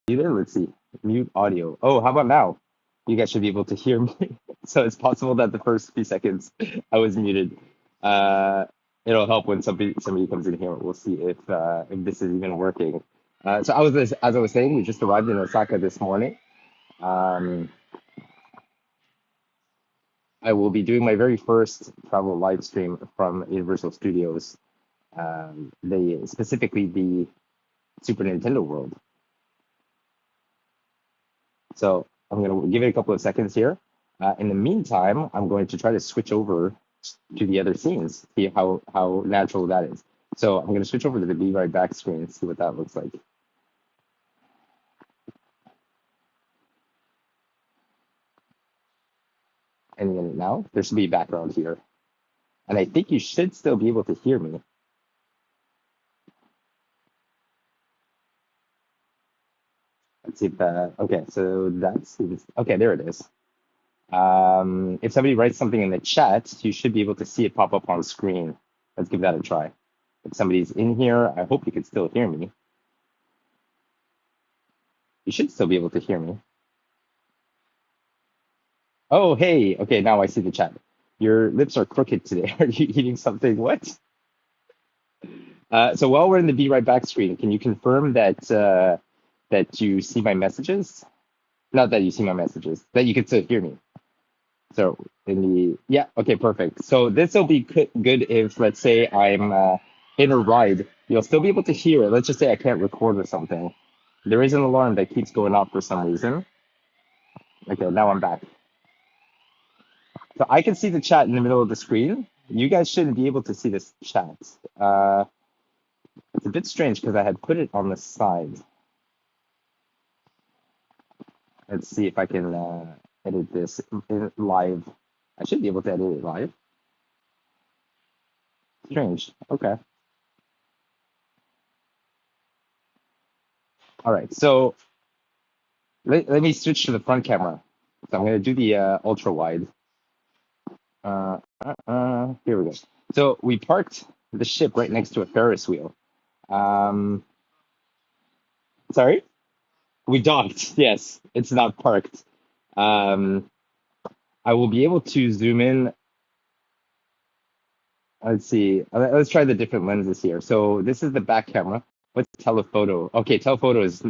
either. Let's see. Mute audio. Oh, how about now? You guys should be able to hear me. So it's possible that the first few seconds I was muted. Uh, it'll help when somebody comes in here. We'll see if this is even working. So as I was saying, we just arrived in Osaka this morning. Um, I will be doing my very first travel live stream from Universal Studios. Specifically the Super Nintendo World. So I'm going to give it a couple of seconds here. In the meantime, I'm going to try to switch over to the other scenes, see how natural that is. So I'm going to switch over to the Be Right Back screen and see what that looks like. Any minute now, there should be background here. And I think you should still be able to hear me. Let's see if okay, so that's, okay, there it is. If somebody writes something in the chat, you should be able to see it pop up on screen. Let's give that a try. If somebody's in here, I hope you can still hear me. You should still be able to hear me. Oh, hey. Okay, now I see the chat. Your lips are crooked today. Are you eating something? What? So while we're in the Be Right Back screen, can you confirm that you see my messages? Not that you see my messages, that you can still hear me. So in the yeah, okay, perfect. So this will be good if, let's say, I'm in a ride. You'll still be able to hear it. Let's just say I can't record or something. There is an alarm that keeps going off for some reason. Okay, now I'm back. So I can see the chat in the middle of the screen. You guys shouldn't be able to see this chat. It's a bit strange because I had put it on the side. Let's see if I can edit this live. I should be able to edit it live. Strange. Okay. All right. So let me switch to the front camera. So I'm going to do the ultra wide. Here we go. So we parked the ship right next to a Ferris wheel. Um, sorry? We docked. Yes, it's not parked. Um, I will be able to zoom in. Let's see. Let's try the different lenses here. So this is the back camera. What's telephoto? Okay, telephoto is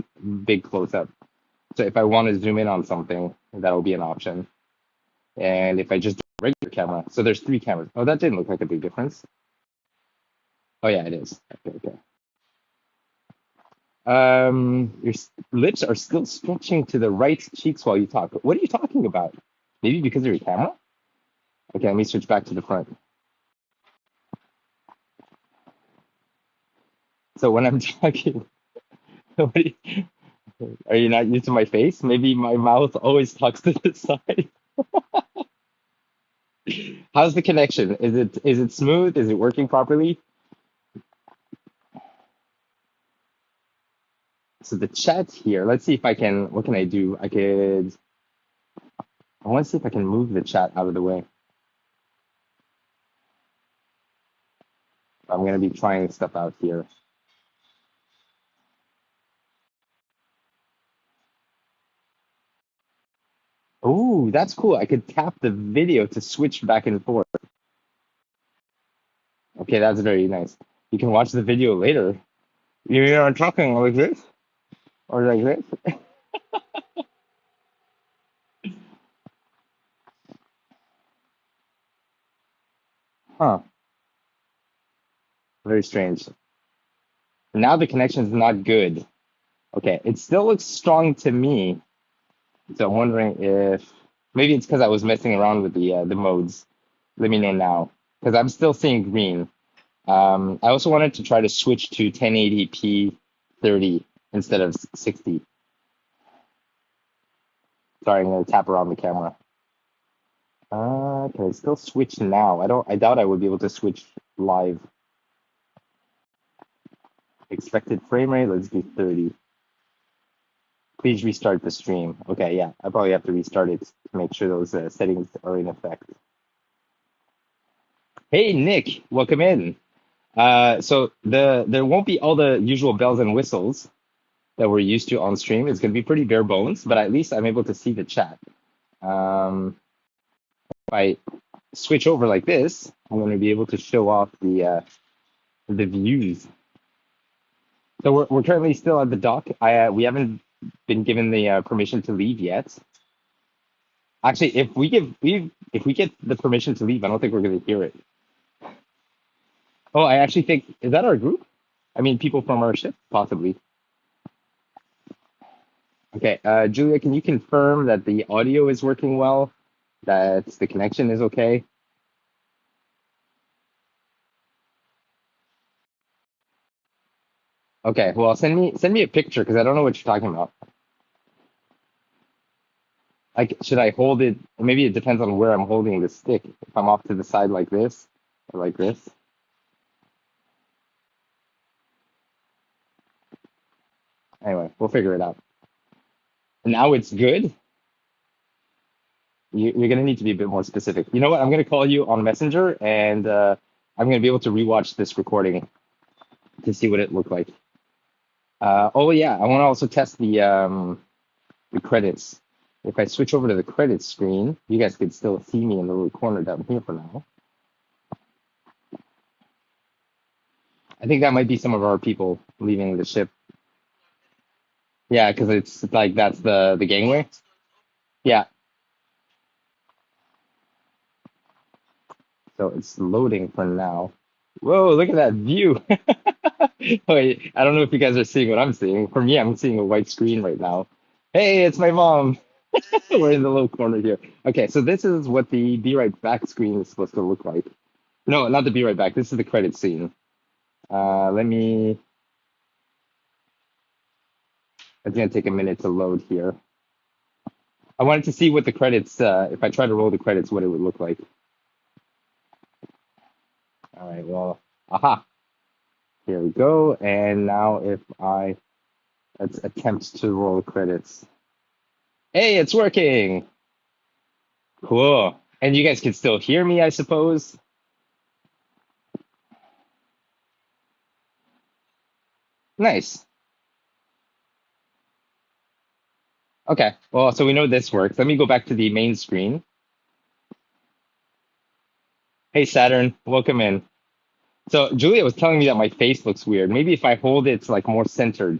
big close up. So if I want to zoom in on something, that'll be an option. And if I just do a regular camera, so there's three cameras. Oh, that didn't look like a big difference. Oh yeah, it is. Okay, okay. Your lips are still stretching to the right cheeks while you talk. What are you talking about? Maybe because of your camera? Okay, let me switch back to the front. So when I'm talking, what do are you not used to my face? Maybe my mouth always talks to the side. How's the connection? Is it smooth? Is it working properly? So the chat here, let's see if I can, what can I do? I want to see if I can move the chat out of the way. I'm going to be trying stuff out here. Oh, that's cool. I could tap the video to switch back and forth. Okay, that's very nice. You can watch the video later. You're talking like this or like this. Huh, very strange. Now the connection is not good. Okay, it still looks strong to me. So I'm wondering if maybe it's because I was messing around with the modes. Let me know now, because I'm still seeing green. I also wanted to try to switch to 1080p 30 instead of 60. Sorry, I'm gonna tap around the camera. Can I still switch now? I doubt I would be able to switch live. Expected frame rate, let's do 30. Please restart the stream. Okay, yeah, I probably have to restart it to make sure those settings are in effect. Hey, Nick, welcome in. So there won't be all the usual bells and whistles. that we're used to on stream is going to be pretty bare bones, but at least I'm able to see the chat. If I switch over like this, I'm going to be able to show off the views. So we're currently still at the dock. We haven't been given the permission to leave yet. Actually, if we get the permission to leave, I don't think we're going to hear it. Oh, I actually think, is that our group? I mean, people from our ship, possibly. Okay, Julia, can you confirm that the audio is working well, that the connection is okay? Okay, well, send me a picture because I don't know what you're talking about. Like, should I hold it? Maybe it depends on where I'm holding the stick. If I'm off to the side like this, or like this. Anyway, we'll figure it out. Now it's good. You're gonna need to be a bit more specific. You know what? I'm gonna call you on Messenger, and I'm gonna be able to rewatch this recording to see what it looked like. Oh yeah, I want to also test the credits. If I switch over to the credits screen, you guys can still see me in the little corner down here for now. I think that might be some of our people leaving the ship. Yeah, because it's like that's the gangway. Yeah, so it's loading for now. Whoa, look at that view. Wait, I don't know if you guys are seeing what I'm seeing. For me, I'm seeing a white screen right now. Hey, it's my mom. We're in the little corner here. Okay, so this is what the Be Right Back screen is supposed to look like. No, not the Be Right Back. This is the credit scene. Let me. It's gonna take a minute to load here. I wanted to see what the credits. If I try to roll the credits, what it would look like. All right. Well, aha. Here we go. And now if I let's attempt to roll the credits. Hey, it's working. Cool. And you guys can still hear me, I suppose. Nice. Okay. Well, so we know this works. Let me go back to the main screen. Hey, Saturn, welcome in. So Julia was telling me that my face looks weird. Maybe if I hold it like more centered.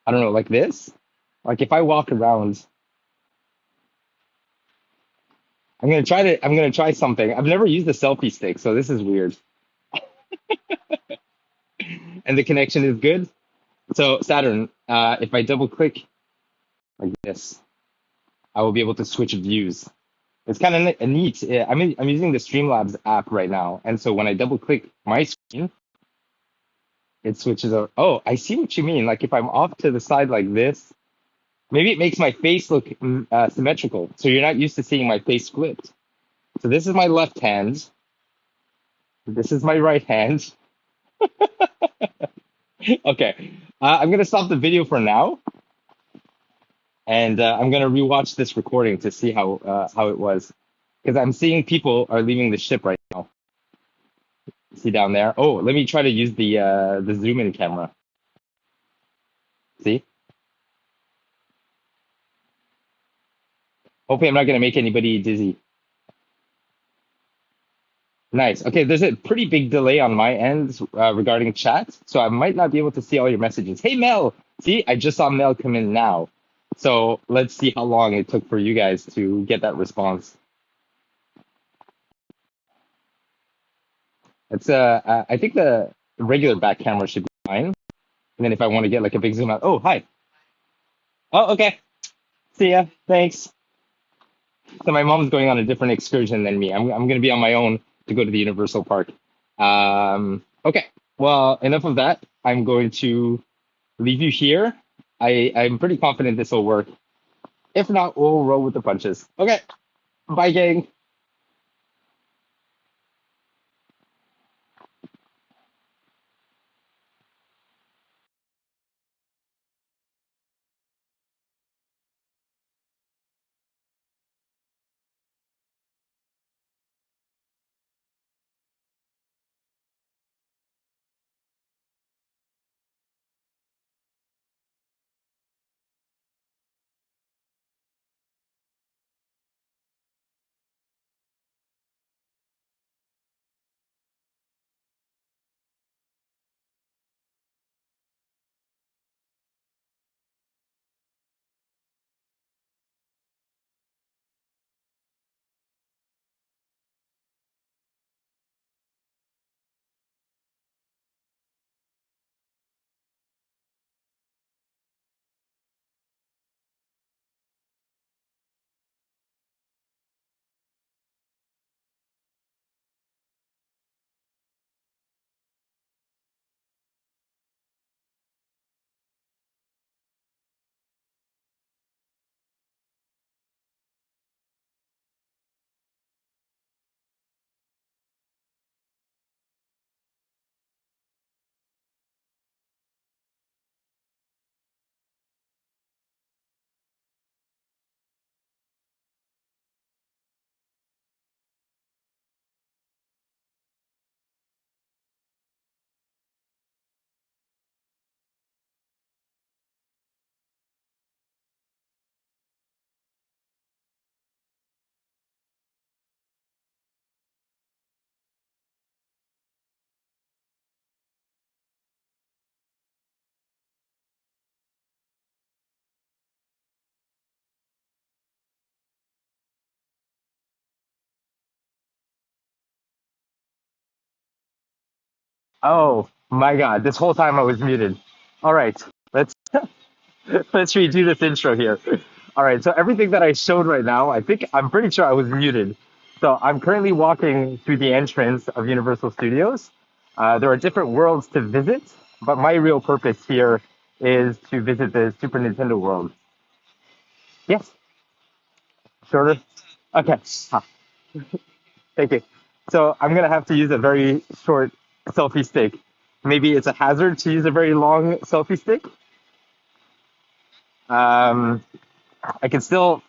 I don't know, like this. Like if I walk around, I'm gonna try something. I've never used a selfie stick, so this is weird. And the connection is good. So Saturn, if I double click like this, I will be able to switch views. It's kind of neat. I'm using the Streamlabs app right now, and so when I double click my screen, it switches over. Oh, I see what you mean. Like if I'm off to the side like this, maybe it makes my face look symmetrical, so you're not used to seeing my face flipped. So this is my left hand. This is my right hand. Okay, I'm gonna stop the video for now, and I'm gonna rewatch this recording to see how it was, because I'm seeing people are leaving the ship right now. See down there? Oh, let me try to use the zoom in camera. See? Hopefully, I'm not gonna make anybody dizzy. Nice. Okay, there's a pretty big delay on my end regarding chat, so I might not be able to see all your messages. Hey, Mel! See, I just saw Mel come in now. So let's see how long it took for you guys to get that response. It's I think the regular back camera should be fine. And then if I want to get like a big zoom out, oh, hi. Oh, okay. See ya. Thanks. So my mom's going on a different excursion than me. I'm gonna be on my own to go to the Universal Park. Okay. Well, enough of that. I'm going to leave you here. I'm pretty confident this will work. If not, we'll roll with the punches. Okay. Bye, gang. Oh my God! This whole time I was muted. All right, let's let's redo this intro here. All right, so everything that I showed right now, I'm pretty sure I was muted. So I'm currently walking through the entrance of Universal Studios. There are different worlds to visit, but my real purpose here is to visit the Super Nintendo world. Yes, shorter. Okay, thank you. So I'm gonna have to use a very short selfie stick. Maybe it's a hazard to use a very long selfie stick. Um, I can still,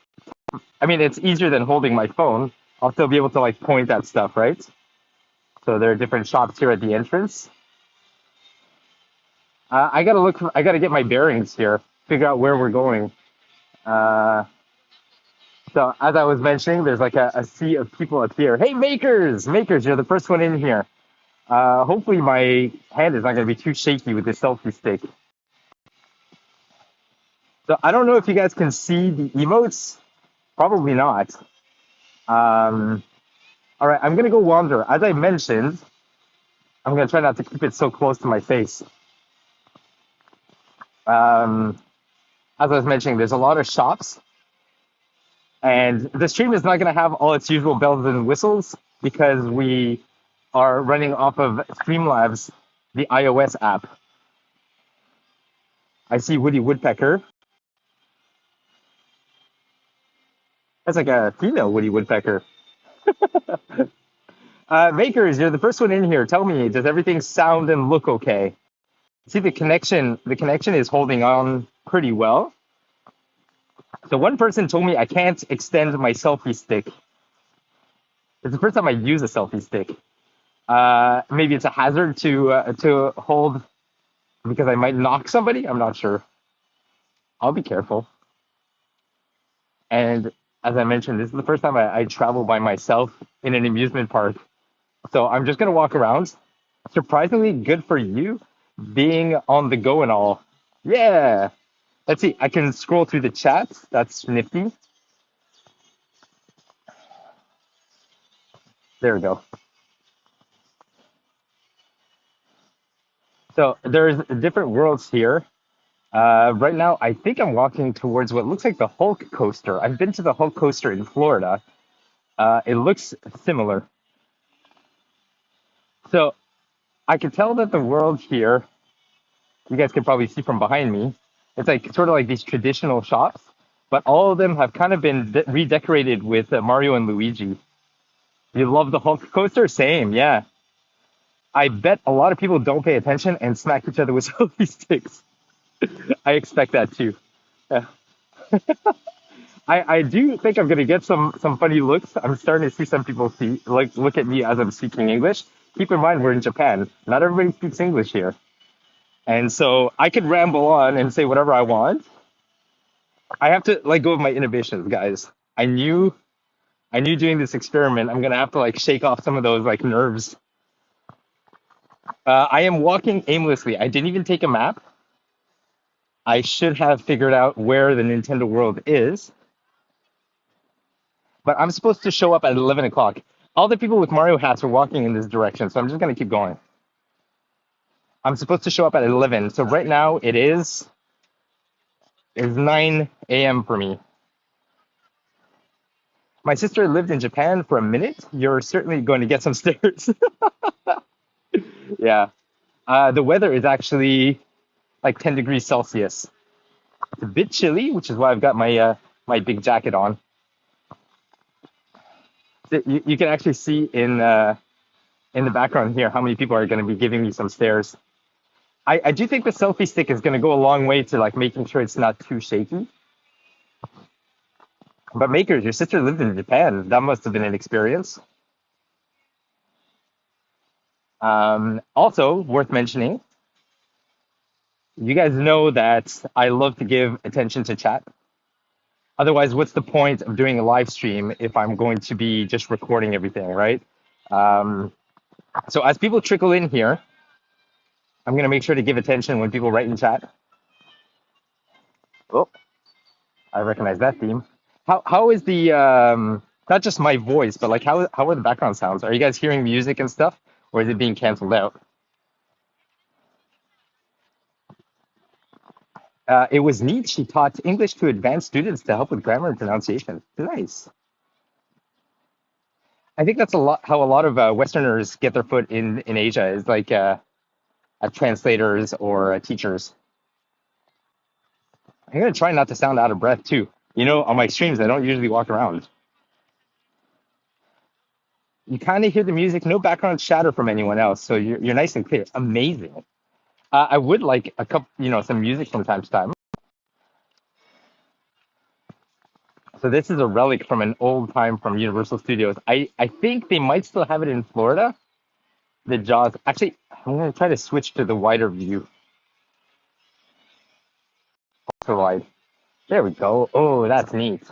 I mean, it's easier than holding my phone. I'll still be able to like point at stuff, right? So there are different shops here at the entrance. I gotta get my bearings here, figure out where we're going. Uh, so as I was mentioning, there's like a sea of people up here. Hey, makers, you're the first one in here. Hopefully my hand is not gonna be too shaky with this selfie stick. So I don't know if you guys can see the emotes. Probably not. Um, all right, I'm gonna go wander. As I mentioned, I'm gonna try not to keep it so close to my face. Um, as I was mentioning, there's a lot of shops, and the stream is not gonna have all its usual bells and whistles because we are running off of Streamlabs, the iOS app. I see Woody Woodpecker. That's like a female Woody Woodpecker. Makers, you're the first one in here. Tell me, does everything sound and look okay? See the connection is holding on pretty well. So one person told me I can't extend my selfie stick. It's the first time I use a selfie stick. Maybe it's a hazard to hold because I might knock somebody. I'm not sure. I'll be careful. And as I mentioned, this is the first time I travel by myself in an amusement park. So I'm just gonna walk around. Surprisingly good for you, being on the go and all. Yeah. Let's see. I can scroll through the chat. That's nifty. There we go. So there's different worlds here. Right now, I think I'm walking towards what looks like the Hulk coaster. I've been to the Hulk coaster in Florida. It looks similar. So I can tell that the world here, you guys can probably see from behind me, it's like sort of like these traditional shops, but all of them have kind of been redecorated with Mario and Luigi. You love the Hulk coaster? Same, yeah. I bet a lot of people don't pay attention and smack each other with selfie sticks. I expect that too. Yeah. I do think I'm gonna get some funny looks. I'm starting to see some people look at me as I'm speaking English. Keep in mind we're in Japan. Not everybody speaks English here. And so I could ramble on and say whatever I want. I have to let go of my inhibitions, guys. I knew doing this experiment, I'm gonna have to like shake off some of those like nerves. I am walking aimlessly. I didn't even take a map. I should have figured out where the Nintendo World is, but I'm supposed to show up at 11 o'clock. All the people with Mario hats are walking in this direction, so I'm just gonna keep going. I'm supposed to show up at 11, so right now it's 9 a.m. for me. My sister lived in Japan for a minute. You're certainly going to get some stares. Yeah. The weather is actually like 10 degrees Celsius. It's a bit chilly, which is why I've got my big jacket on. You can actually see in the background here how many people are going to be giving me some stares. I do think the selfie stick is going to go a long way to like making sure it's not too shaky. But makers, your sister lived in Japan. That must have been an experience. Also worth mentioning, you guys know that I love to give attention to chat. Otherwise, what's the point of doing a live stream if I'm going to be just recording everything, right? Um, so as people trickle in here, I'm going to make sure to give attention when people write in chat. Oh, I recognize that theme. How is the not just my voice, but like how are the background sounds? Are you guys hearing music and stuff, or is it being canceled out? It was neat. She taught English to advanced students to help with grammar and pronunciation. Nice. I think that's a lot how a lot of Westerners get their foot in Asia is like translators or teachers. I'm gonna try not to sound out of breath too. You know, on my streams, I don't usually walk around. You kind of hear the music, no background chatter from anyone else, so you're nice and clear. Amazing. I would like a couple, some music from time to time. So this is a relic from an old time from Universal Studios. I think they might still have it in Florida. The Jaws. Actually, I'm gonna try to switch to the wider view. So wide. There we go. Oh, that's neat.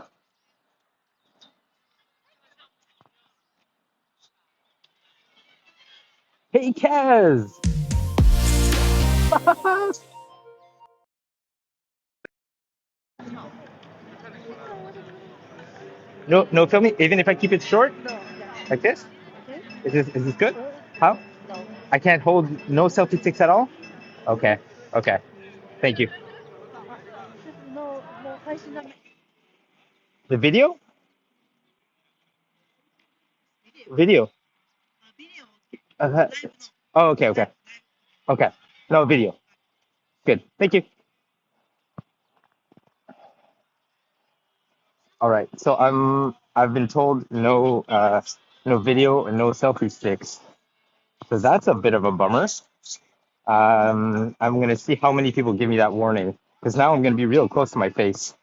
Hey, Kaz. No, no, film me. Even if I keep it short, like this. Is this good? How? I can't hold no selfie sticks at all. Okay. Okay. Thank you. The video? Video. Uh, oh, okay, okay, okay. No video. Good. Thank you. All right. So I've been told no video and no selfie sticks. So that's a bit of a bummer. I'm gonna see how many people give me that warning because now I'm gonna be real close to my face.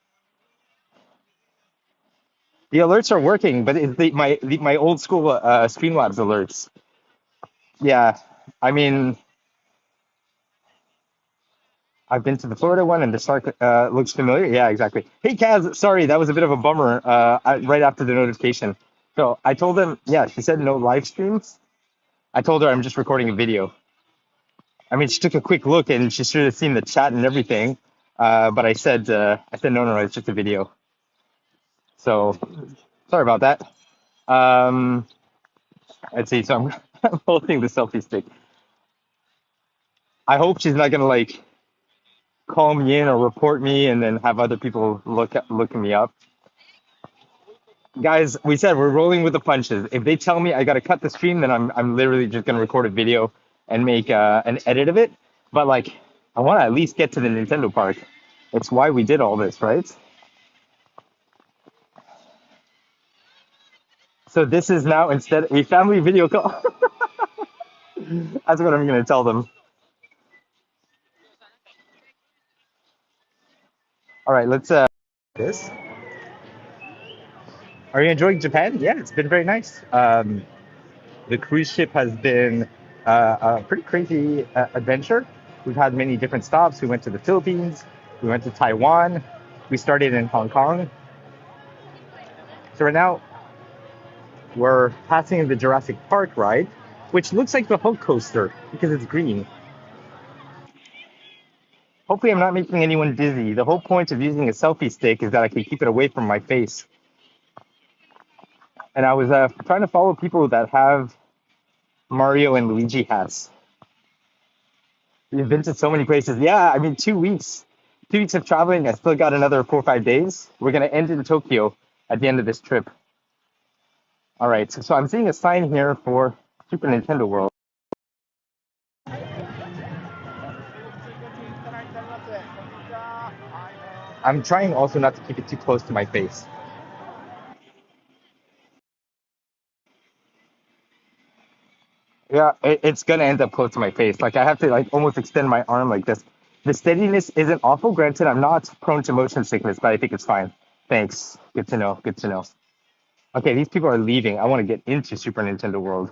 The alerts are working, but it's my old school Streamlabs alerts. Yeah, I mean I've been to the Florida one, and the shark looks familiar. Yeah, exactly. Hey, Kaz, sorry, that was a bit of a bummer. Right after the notification, so I told them. Yeah, she said no live streams. I told her I'm just recording a video. I mean, she took a quick look and she should have seen the chat and everything. But I said no, no, it's just a video. So sorry about that. Um, let's see. So I'm, I'm holding the selfie stick. I hope she's not gonna like call me in or report me and then have other people looking me up. Guys, we said we're rolling with the punches. If they tell me I gotta cut the stream, then I'm literally just gonna record a video and make an edit of it. But like, I want to at least get to the Nintendo park. It's why we did all this, right? So this is now instead a family video call. That's what I'm gonna tell them. All right, let's this. Are you enjoying Japan? Yeah, it's been very nice. The cruise ship has been a pretty crazy adventure. We've had many different stops. We went to the Philippines. We went to Taiwan. We started in Hong Kong. So right now we're passing the Jurassic Park ride, which looks like the Hulk coaster because it's green. Hopefully, I'm not making anyone dizzy. The whole point of using a selfie stick is that I can keep it away from my face. And I was trying to follow people that have Mario and Luigi hats. We've been to so many places. Yeah, I mean, 2 weeks. 2 weeks of traveling. I still got another 4 or 5 days. We're going to end in Tokyo at the end of this trip. All right. So I'm seeing a sign here for Super Nintendo World. I'm trying also not to keep it too close to my face. Yeah, it's gonna end up close to my face. Like I have to like almost extend my arm like this. The steadiness isn't awful. Granted, I'm not prone to motion sickness, but I think it's fine. Thanks. Good to know. Good to know. Okay, these people are leaving. I want to get into Super Nintendo World.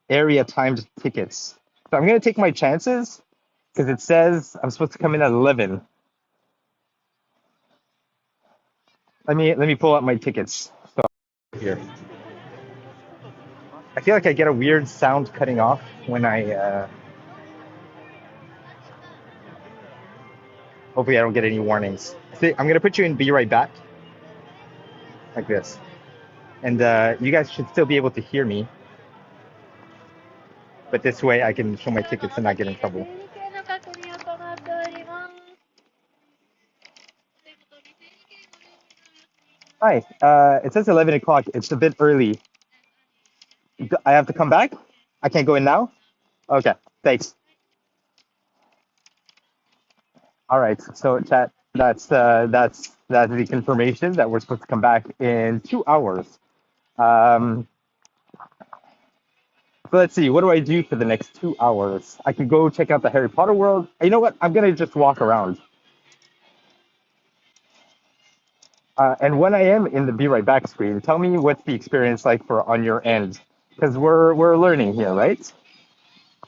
Area timed tickets. So I'm gonna take my chances because it says I'm supposed to come in at 11. Let me pull out my tickets. So here. I feel like I get a weird sound cutting off when I. Hopefully, I don't get any warnings. See, I'm gonna put you in "Be Right Back" like this, and you guys should still be able to hear me. But this way, I can show my tickets and not get in trouble. Hi. It says 11 o'clock. It's a bit early. I have to come back? I can't go in now? Okay. Thanks. All right. So chat, that's the confirmation that we're supposed to come back in 2 hours. Um, so let's see. What do I do for the next 2 hours? I could go check out the Harry Potter world. You know what? I'm gonna just walk around. And when I am in the Be Right Back screen, tell me what's the experience like for on your end, because we're learning here, right?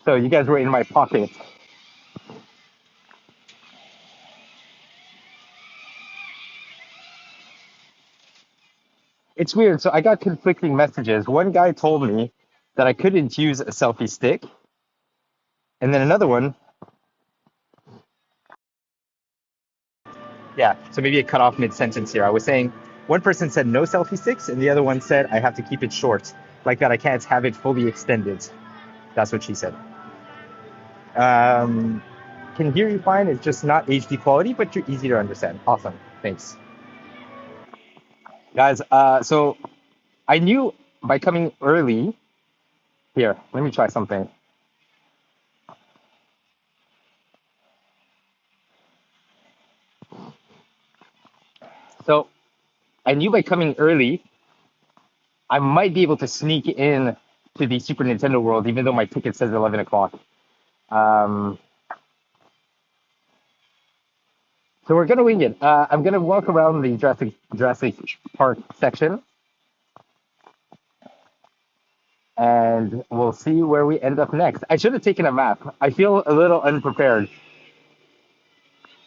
So you guys were in my pocket. It's weird. So I got conflicting messages. One guy told me that I couldn't use a selfie stick, and then another one, yeah. So maybe it cut off mid sentence here. I was saying one person said no selfie sticks, and the other one said I have to keep it short, like that I can't have it fully extended. That's what she said. Um, can hear you fine. It's just not HD quality, but you're easy to understand. Awesome. Thanks, guys. So I knew by coming early. Here, let me try something. So I knew by coming early, I might be able to sneak in to the Super Nintendo world, even though my ticket says 11 o'clock. Um, so we're gonna wing it. I'm gonna walk around the Jurassic Park section, and we'll see where we end up next. I should have taken a map. I feel a little unprepared.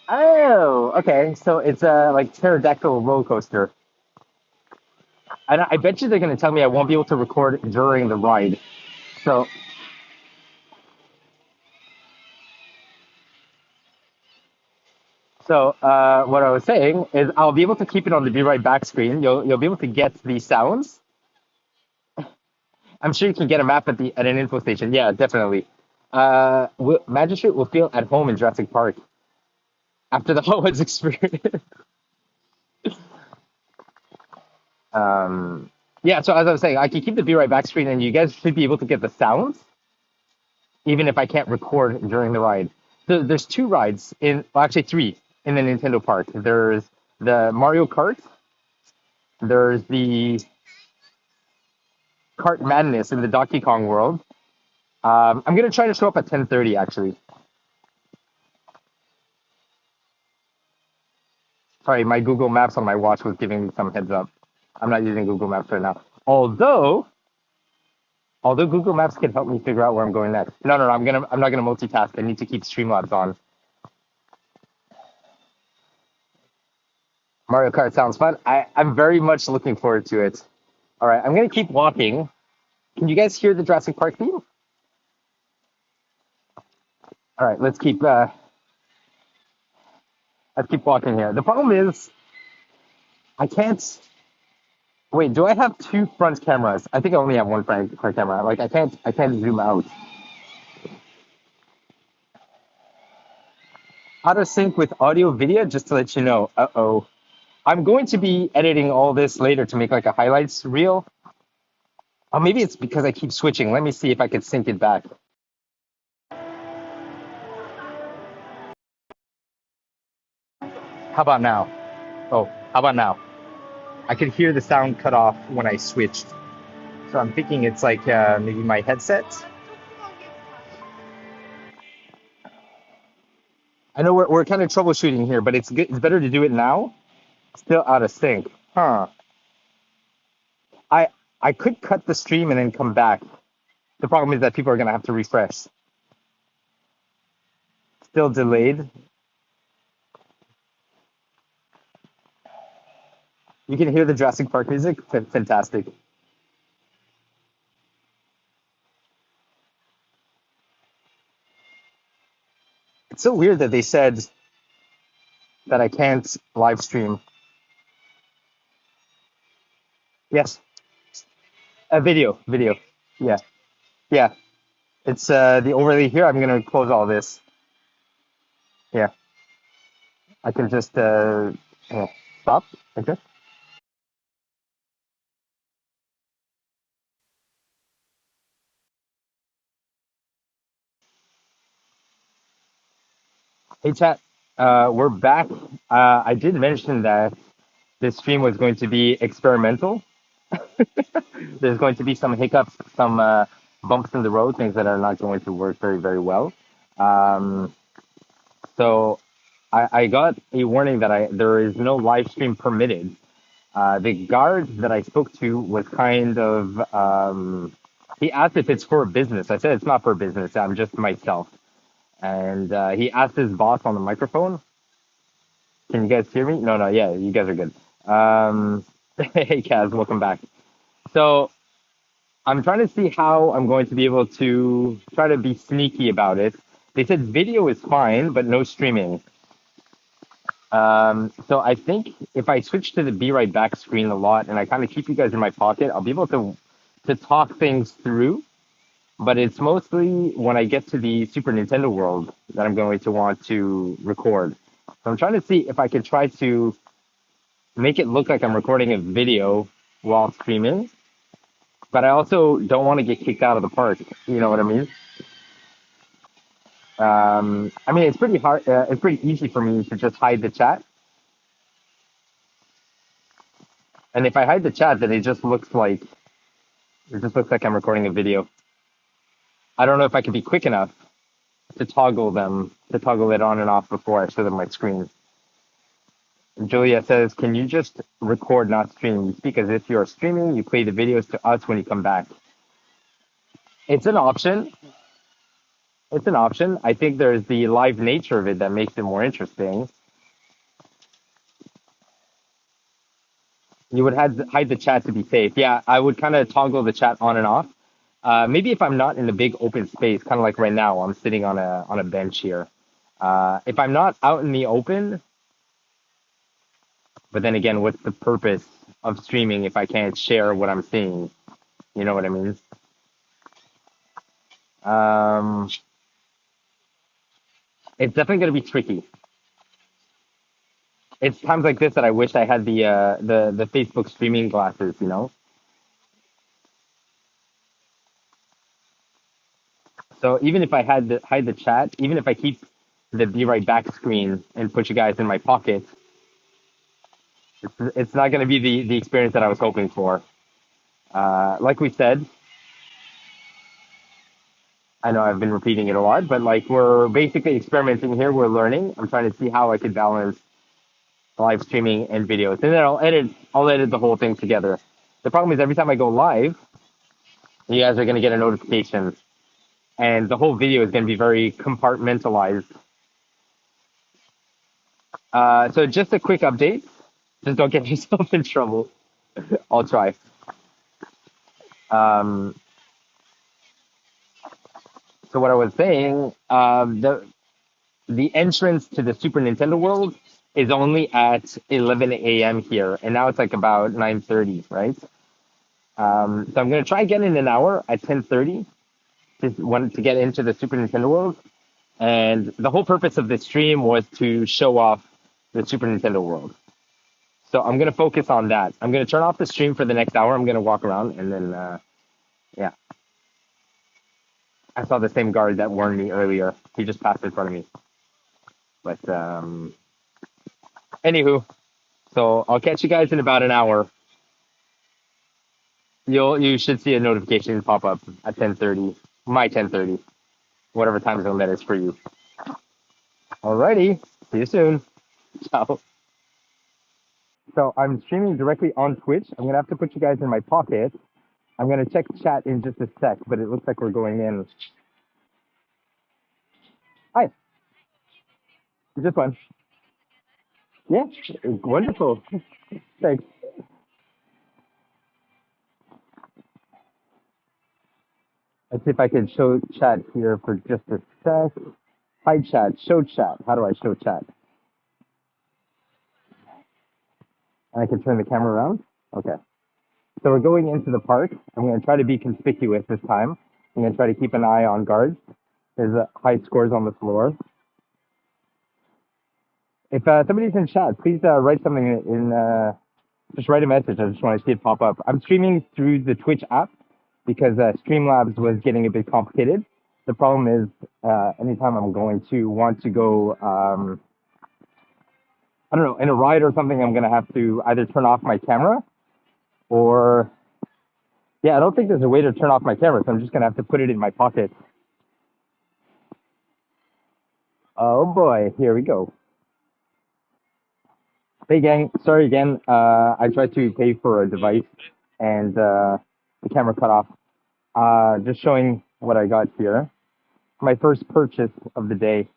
Oh, okay. So it's a like pterodactyl roller coaster. And I bet you they're gonna tell me I won't be able to record during the ride. So what I was saying is I'll be able to keep it on the Be Right Back screen. You'll be able to get the sounds. I'm sure you can get a map at an info station. Yeah, definitely. Magistrate will feel at home in Jurassic Park after the Hogwarts experience. Yeah, so as I was saying, I can keep the Be Right Back screen, and you guys should be able to get the sounds, even if I can't record during the ride. So there's two rides well, actually three in the Nintendo Park. There's the Mario Kart. There's the Kart Madness in the Donkey Kong world. I'm gonna try to show up at 10:30 actually. Sorry, my Google Maps on my watch was giving me some heads up. I'm not using Google Maps right now. Although Google Maps can help me figure out where I'm going next. No, I'm not gonna multitask. I need to keep Streamlabs on. Mario Kart sounds fun. I'm very much looking forward to it. All right, I'm gonna keep walking. Can you guys hear the Jurassic Park theme? All right, let's keep walking here. The problem is I can't. Wait, do I have two front cameras? I think I only have one front camera. Like I can't zoom out. Out of sync with audio video, just to let you know. Uh-oh. I'm going to be editing all this later to make like a highlights reel. Or maybe it's because I keep switching. Let me see if I can sync it back. How about now? Oh, how about now? I could hear the sound cut off when I switched. So I'm thinking it's like maybe my headset. I know we're kind of troubleshooting here, but it's good. It's better to do it now. Still out of sync. Huh. I I could cut the stream and then come back. The problem is that people are gonna have to refresh. Still delayed. You can hear the Jurassic Park music. Fantastic. It's so weird that they said that I can't live stream. Yes, a video. Yeah, yeah. It's the overlay here. I'm gonna close all this. Yeah, I can just yeah, stop. Okay. Hey chat, we're back. I did mention that this stream was going to be experimental. There's going to be some hiccups, some bumps in the road, things that are not going to work very, very well. Um, so I got a warning that there is no live stream permitted. The guard that I spoke to was kind of he asked if it's for business. I said it's not for business. I'm just myself. And he asked his boss on the microphone. Can you guys hear me? No, no, yeah, you guys are good. Hey, Kaz, welcome back. So I'm trying to see how I'm going to be able to try to be sneaky about it. They said video is fine, but no streaming. So I think if I switch to the be right back screen a lot and I kind of keep you guys in my pocket, I'll be able to talk things through. But it's mostly when I get to the Super Nintendo world that I'm going to want to record. So I'm trying to see if I could try to make it look like I'm recording a video while streaming, but I also don't want to get kicked out of the park. You know what I mean? I mean, it's pretty hard. It's pretty easy for me to just hide the chat. And if I hide the chat, then it just looks like I'm recording a video. I don't know if I could be quick enough to toggle it on and off before I show them my screen. Julia says, "Can you just record, not stream? You speak as if you're streaming. You play the videos to us when you come back." It's an option. It's an option. I think there's the live nature of it that makes it more interesting. You would hide the chat to be safe. Yeah, I would kind of toggle the chat on and off. Maybe if I'm not in a big open space, kind of like right now, I'm sitting on a bench here. If I'm not out in the open, but then again, what's the purpose of streaming if I can't share what I'm seeing? You know what I mean? Um, it's definitely going to be tricky. It's times like this that I wish I had the Facebook streaming glasses. You know. So even if I had to hide the chat, even if I keep the be right back screen and put you guys in my pocket, it's not going to be the experience that I was hoping for. Like we said, I know I've been repeating it a lot, but like we're basically experimenting here. We're learning. I'm trying to see how I could balance live streaming and videos, and then I'll edit the whole thing together. The problem is every time I go live, you guys are going to get a notification, and the whole video is going to be very compartmentalized. So just a quick update. Just don't get yourself in trouble. I'll try. Um, so what I was saying, the entrance to the Super Nintendo world is only at 11 a.m. here, and now it's like about 9:30, right? So I'm gonna try again in an hour at 10:30 to get into the Super Nintendo world. And the whole purpose of this stream was to show off the Super Nintendo world. So I'm gonna focus on that. I'm gonna turn off the stream for the next hour. I'm gonna walk around and then yeah. I saw the same guard that warned me earlier. He just passed in front of me. But anywho, so I'll catch you guys in about an hour. You should see a notification pop up at 10:30, my 10:30, whatever time zone that is for you. Alrighty, see you soon. Ciao. So I'm streaming directly on Twitch. I'm gonna have to put you guys in my pocket. I'm gonna check chat in just a sec, but it looks like we're going in. Hi, just one. Yeah, wonderful. Thanks. Let's see if I can show chat here for just a sec. Hi chat, show chat. How do I show chat? And I can turn the camera around? Okay. So we're going into the park. I'm going to try to be conspicuous this time. I'm going to try to keep an eye on guards. There's high scores on the floor. If somebody's in chat, please write something just write a message. I just want to see it pop up. I'm streaming through the Twitch app because Streamlabs was getting a bit complicated. The problem is, anytime I'm going to want to go, I don't know, in a ride or something, I'm gonna have to either turn off my camera or, yeah, I don't think there's a way to turn off my camera, so I'm just gonna have to put it in my pocket. Oh boy, here we go. Hey gang, sorry again. I tried to pay for a device and the camera cut off. Just showing what I got here. My first purchase of the day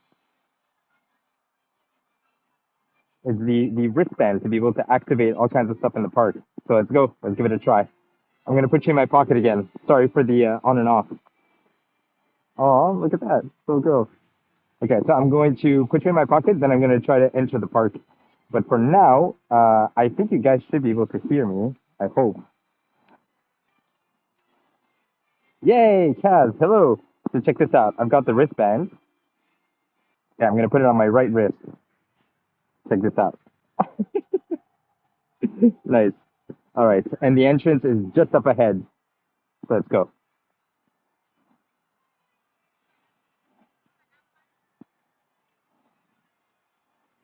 is the wristband to be able to activate all kinds of stuff in the park. So let's go. Let's give it a try. I'm gonna put you in my pocket again. Sorry for the on and off. Oh, look at that, little girl. Okay, so I'm going to put you in my pocket. Then I'm gonna try to enter the park. But for now, I think you guys should be able to hear me. I hope. Yay, Kaz, hello. So check this out. I've got the wristband. Yeah, I'm gonna put it on my right wrist. Check this out. Nice. All right, and the entrance is just up ahead. So let's go.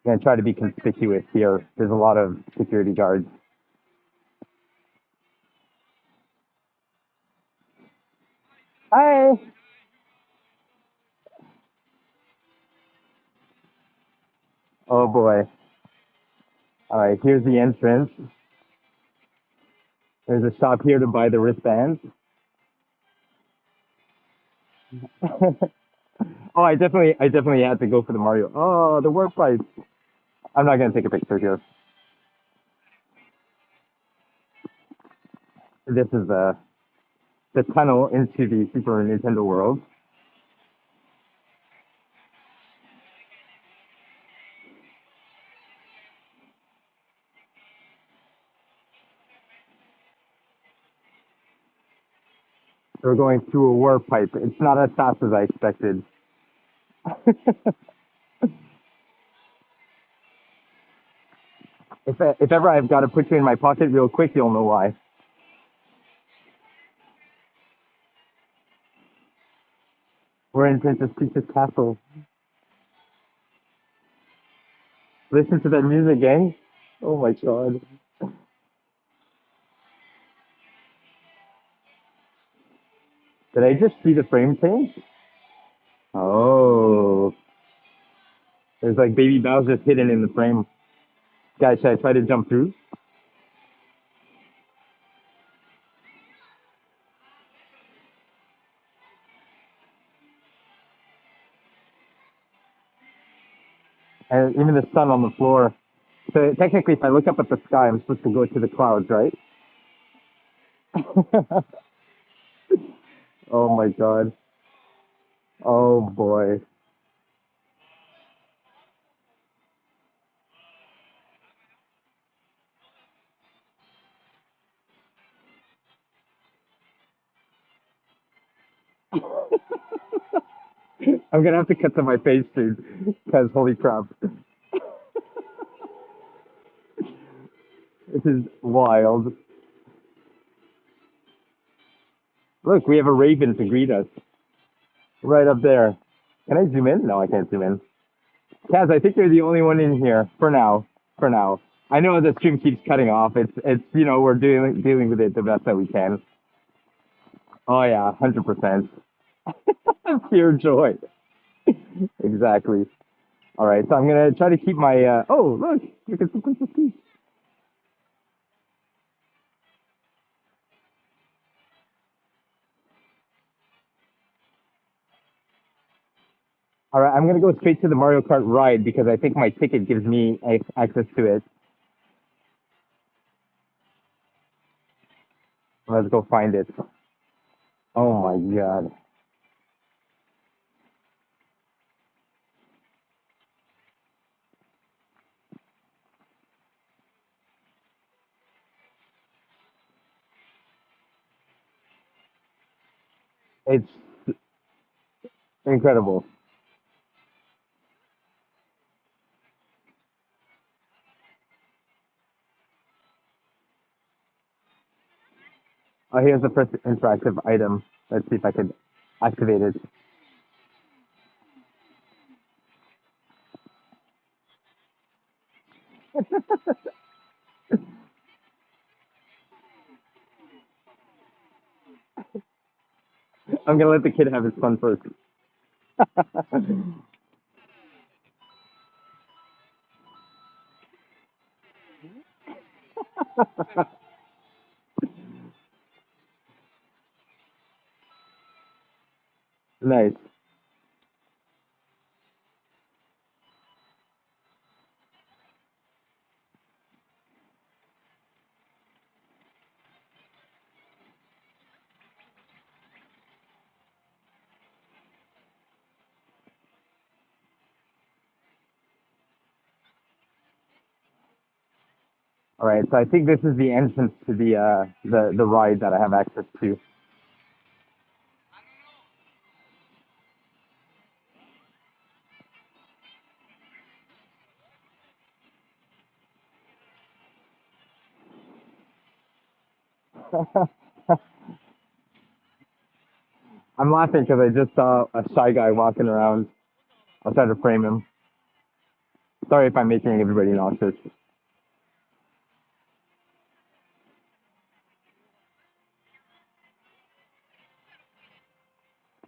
I'm gonna try to be conspicuous here. There's a lot of security guards. Hi. Oh boy. All right, here's the entrance. There's a shop here to buy the wristbands. Oh, I definitely had to go for the Mario. Oh, the warp pipe. I'm not gonna take a picture here. This is the tunnel into the Super Nintendo world. We're going through a warp pipe. It's not as fast as I expected. If ever I've got to put you in my pocket real quick, you'll know why. We're in Princess Peach's castle. Listen to that music, gang. Oh my god. Did I just see the frame change? Oh, there's like baby Bowser hidden in the frame. Guys, should I try to jump through? And even the sun on the floor. So technically, if I look up at the sky, I'm supposed to go to the clouds, right? Oh my god. Oh boy. I'm gonna have to cut to my face soon, because holy crap. This is wild. Look, we have a raven to greet us. Right up there. Can I zoom in? No, I can't zoom in. Kaz, I think you're the only one in here for now. For now. I know the stream keeps cutting off. It's we're dealing with it the best that we can. Oh yeah, 100%. Pure joy. Exactly. All right, so I'm gonna try to keep my. Oh, look, you can see Princess Peach. All right, I'm gonna go straight to the Mario Kart ride because I think my ticket gives me access to it. Let's go find it. Oh my god, it's incredible. Oh, here's the first interactive item. Let's see if I can activate it. I'm gonna let the kid have his fun first. Nice. All right, so I think this is the entrance to the ride that I have access to. I'm laughing because I just saw a shy guy walking around. I'll try to frame him. Sorry if I'm making everybody nauseous.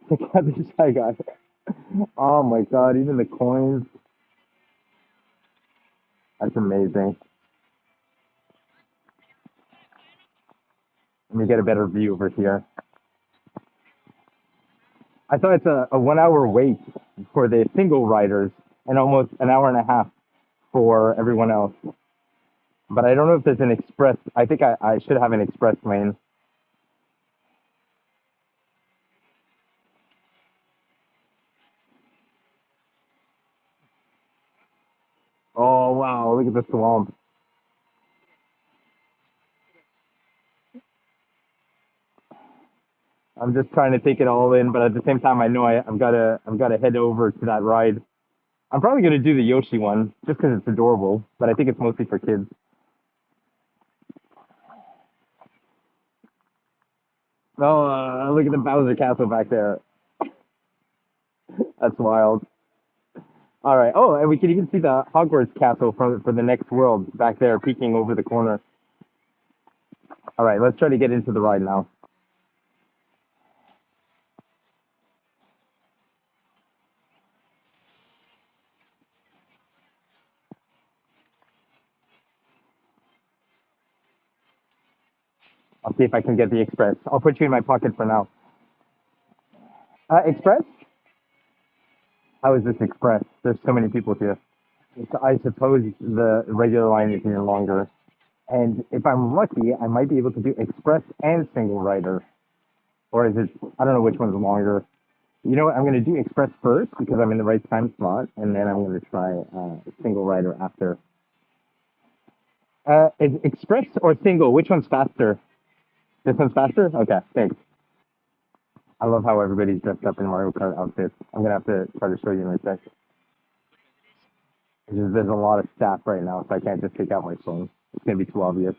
Look at this shy guy. Oh my god, even the coins. That's amazing. Let me get a better view over here. I thought it's a 1 hour wait for the single riders and almost an hour and a half for everyone else. But I don't know if there's an express. I think I should have an express lane. Oh wow, look at the swamp. I'm just trying to take it all in, but at the same time I know I've gotta head over to that ride. I'm probably gonna do the Yoshi one just because it's adorable, but I think it's mostly for kids. Oh, look at the Bowser Castle back there. That's wild. All right. Oh, and we can even see the Hogwarts Castle for the next world back there, peeking over the corner. All right, let's try to get into the ride now. I'll see if I can get the express. I'll put you in my pocket for now. Express? How is this express? There's so many people here. I suppose the regular line is even longer. And if I'm lucky, I might be able to do express and single rider. Or is it, I don't know which one's longer. You know what? I'm going to do express first because I'm in the right time slot. And then I'm going to try single rider after. Is express or single? Which one's faster? This one's faster? Okay, thanks. I love how everybody's dressed up in Mario Kart outfits. I'm going to have to try to show you in a sec. There's a lot of staff right now, so I can't just take out my phone. It's going to be too obvious.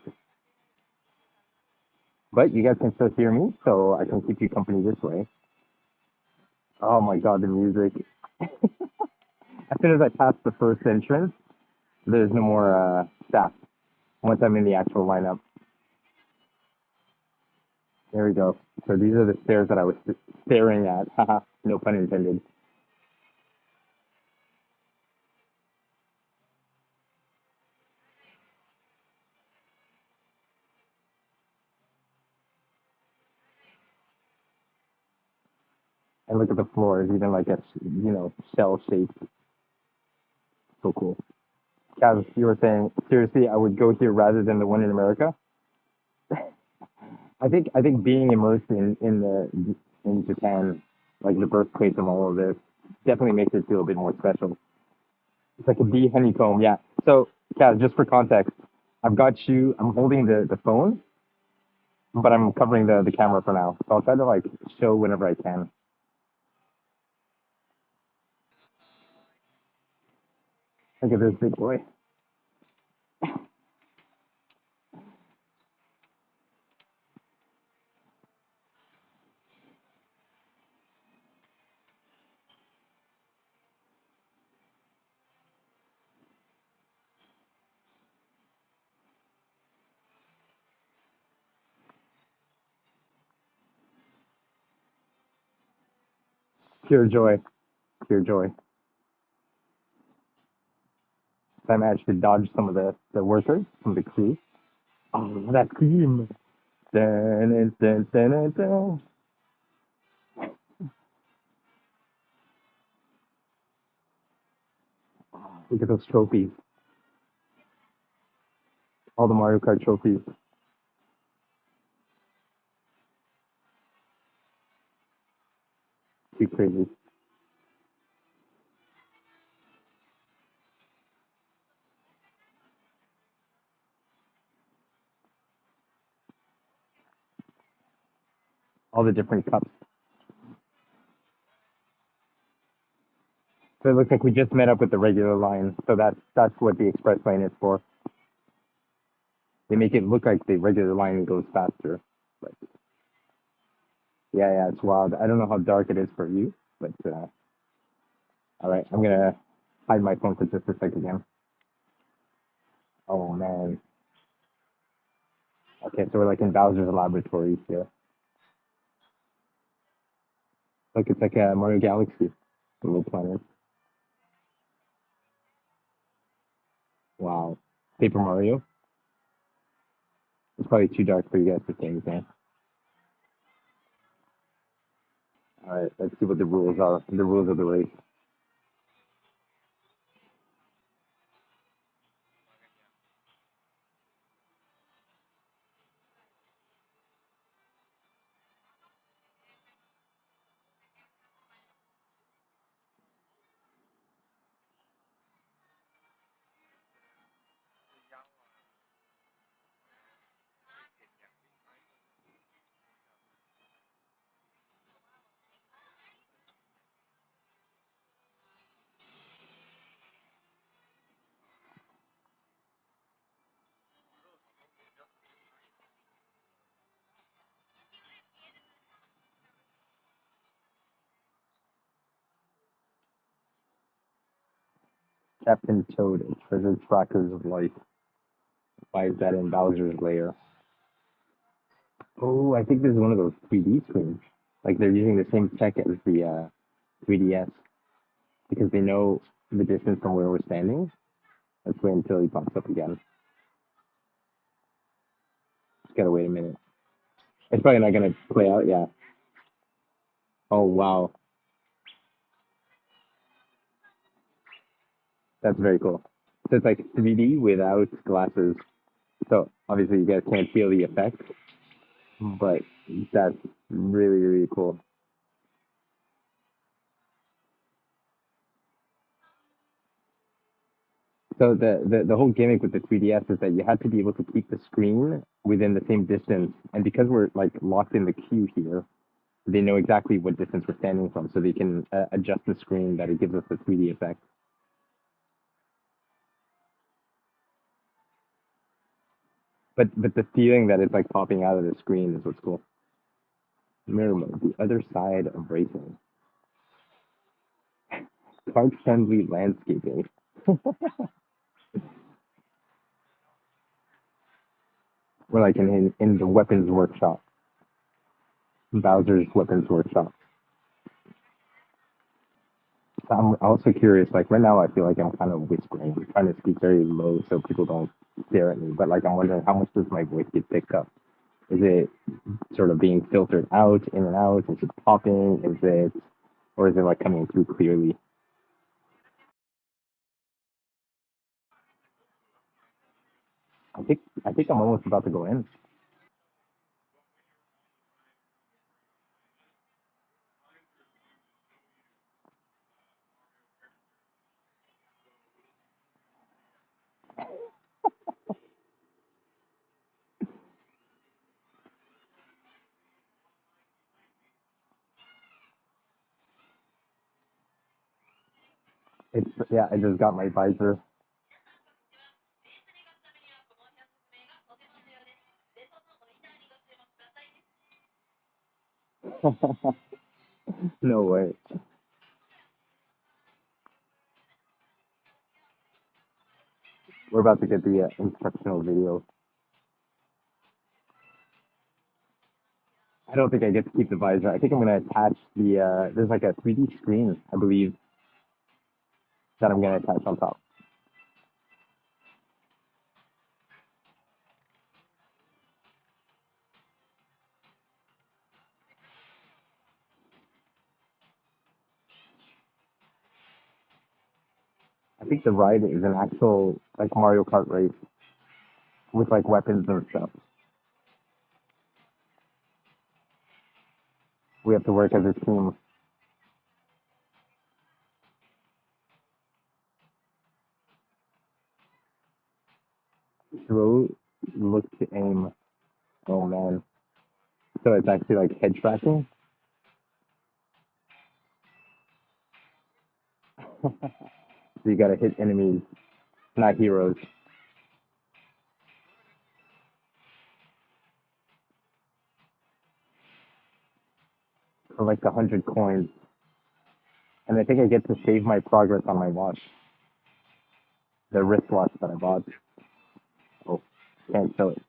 But you guys can still hear me, so I can keep you company this way. Oh my god, the music. As soon as I pass the first entrance, there's no more staff once I'm in the actual lineup. There we go. So these are the stairs that I was staring at. Haha, no pun intended. And look at the floors, even like a, shell shape. So cool. Kaz, you were saying, seriously, I would go here rather than the one in America? I think being immersed in Japan, like the birthplace of all of this, definitely makes it feel a bit more special. It's like a bee honeycomb, yeah. So, Kaz, just for context, I've got you. I'm holding the phone, but I'm covering the camera for now. So I'll try to like show whenever I can. Look at this big boy. Pure joy, pure joy. I managed to dodge some of the workers, some of the crew. Oh, that cream. Dun, dun, dun, dun, dun. Look at those trophies. All the Mario Kart trophies. Too crazy. All the different cups. So it looks like we just met up with the regular line. So that's what the express lane is for. They make it look like the regular line goes faster. But yeah, it's wild. I don't know how dark it is for you, but all right, I'm gonna hide my phone for just a second again. Oh man. Okay, so we're like in Bowser's laboratory here. Look, it's like a Mario Galaxy, a little planet. Wow. Paper Mario. It's probably too dark for you guys to see anything. All right, let's see what the rules are. The rules of the race. Captain Toad, a treasure trackers of life. Why is that in Bowser's lair? Oh, I think this is one of those 3D screens. Like they're using the same tech as the 3DS because they know the distance from where we're standing. Let's wait until he pops up again. Just gotta wait a minute. It's probably not gonna play out. Yeah. Oh wow, that's very cool. So it's like 3D without glasses. So obviously you guys can't feel the effect, but that's really cool. So the whole gimmick with the 3DS is that you had to be able to keep the screen within the same distance, and because we're like locked in the queue here, they know exactly what distance we're standing from, so they can adjust the screen that it gives us the 3D effect. But the feeling that it's like popping out of the screen is what's cool. Mirror mode, the other side of racing. Park friendly landscaping. We're like in the weapons workshop, Bowser's weapons workshop. So I'm also curious, like right now I feel like I'm kind of whispering. I'm trying to speak very low so people don't stare at me. But like I'm wondering how much does my voice get picked up? Is it sort of being filtered out, in and out? Is it popping? Is it or is it like coming through clearly? I think I'm almost about to go in. It's yeah, I just got my visor. No way. We're about to get the instructional video. don't think I get to keep the visor. I think I'm gonna attach the there's like a 3D screen, I believe, that I'm gonna attach on top. I think the ride is an actual like Mario Kart race with like weapons and stuff. We have to work as a team. Throw, look to aim. Oh man. So it's actually like head tracking. So you gotta hit enemies, not heroes. For like 100 coins. And I think I get to save my progress on my watch. The wristwatch that I bought. Oh, can't show it.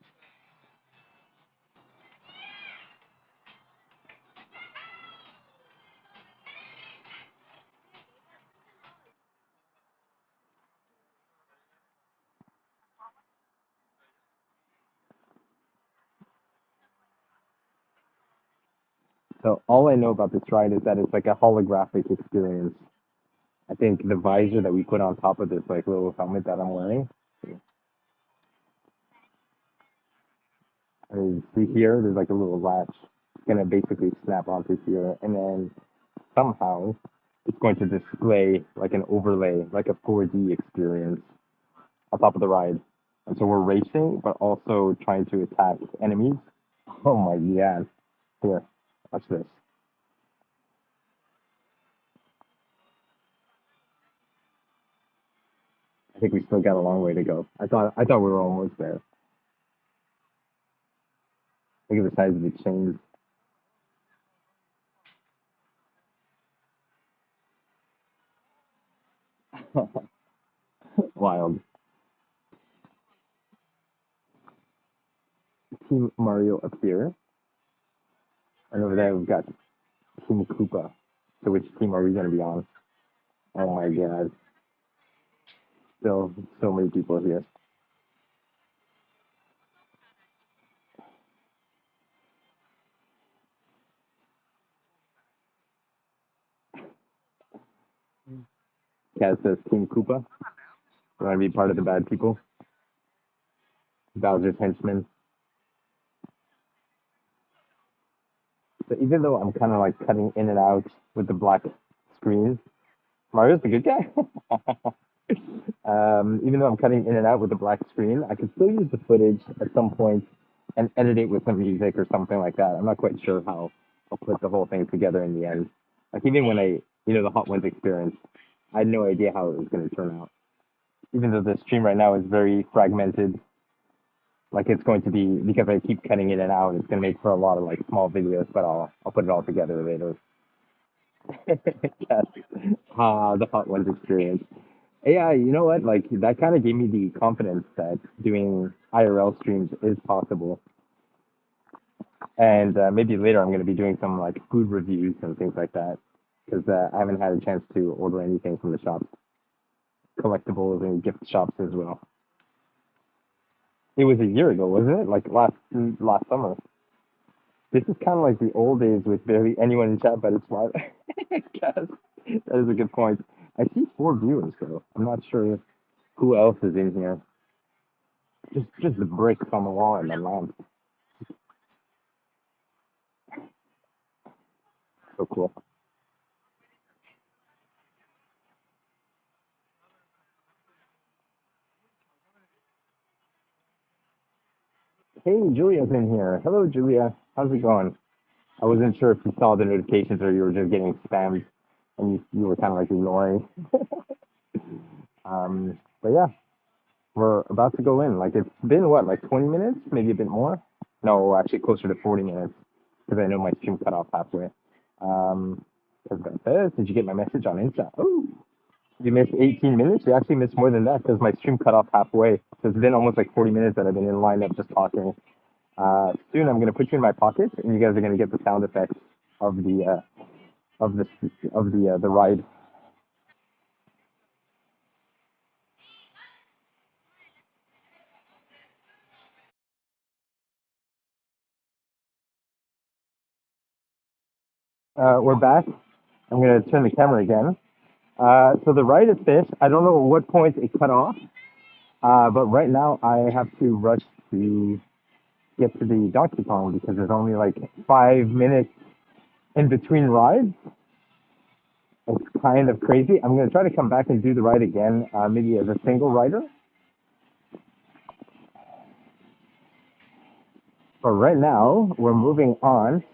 So all I know about this ride is that it's like a holographic experience. I think the visor that we put on top of this like little helmet that I'm wearing. I mean, see here, there's like a little latch. It's gonna basically snap onto here, and then somehow it's going to display like an overlay, like a 4D experience on top of the ride. And so we're racing, but also trying to attack enemies. Oh my god! Here, watch this. I think we still got a long way to go. I thought we were almost there. Look at the size of the chains. Wild. Team Mario up here, and over there we've got Team Koopa. So which team are we gonna be on? Oh my god! Still so many people here. Kaz says Team Koopa. You want to be part of the bad people? Bowser's henchmen. So even though I'm kind of like cutting in and out with the black screen, Mario's the good guy. Even though I'm cutting in and out with the black screen, I can still use the footage at some point and edit it with some music or something like that. I'm not quite sure how I'll put the whole thing together in the end. Like even when the Hot Ones experience, I had no idea how it was going to turn out. Even though the stream right now is very fragmented, like it's going to be because I keep cutting it in and out. It's going to make for a lot of like small videos, but I'll put it all together later. Yes. The Hot Ones experience. Yeah, you know what? Like that kind of gave me the confidence that doing IRL streams is possible. And maybe later I'm going to be doing some like food reviews and things like that because I haven't had a chance to order anything from the shops, collectibles and gift shops as well. It was a year ago, wasn't it? Like last summer. This is kind of like the old days with barely anyone in chat, but it's fine. Yes, that is a good point. I see 4 viewers though. I'm not sure who else is in here. Just the bricks on the wall and the lamp. So cool. Hey, Julia's in here. Hello, Julia. How's it going? I wasn't sure if you saw the notifications or you were just getting spammed and you were kind of like ignoring. But yeah, we're about to go in. Like it's been what, like 20 minutes, maybe a bit more. No, actually closer to 40 minutes because I know my stream cut off halfway. Um, did you get my message on Insta? Oh, you missed 18 minutes. You actually missed more than that because my stream cut off halfway. So it's been almost like 40 minutes that I've been in line up just talking. Soon I'm gonna put you in my pocket, and you guys are gonna get the sound effects of of the the ride. We're back. I'm gonna turn the camera again. So the ride is finished. I don't know at what point it cut off, but right now I have to rush to get to the Donkey Kong because there's only like 5 minutes in between rides. It's kind of crazy. I'm gonna try to come back and do the ride again, maybe as a single rider. But right now we're moving on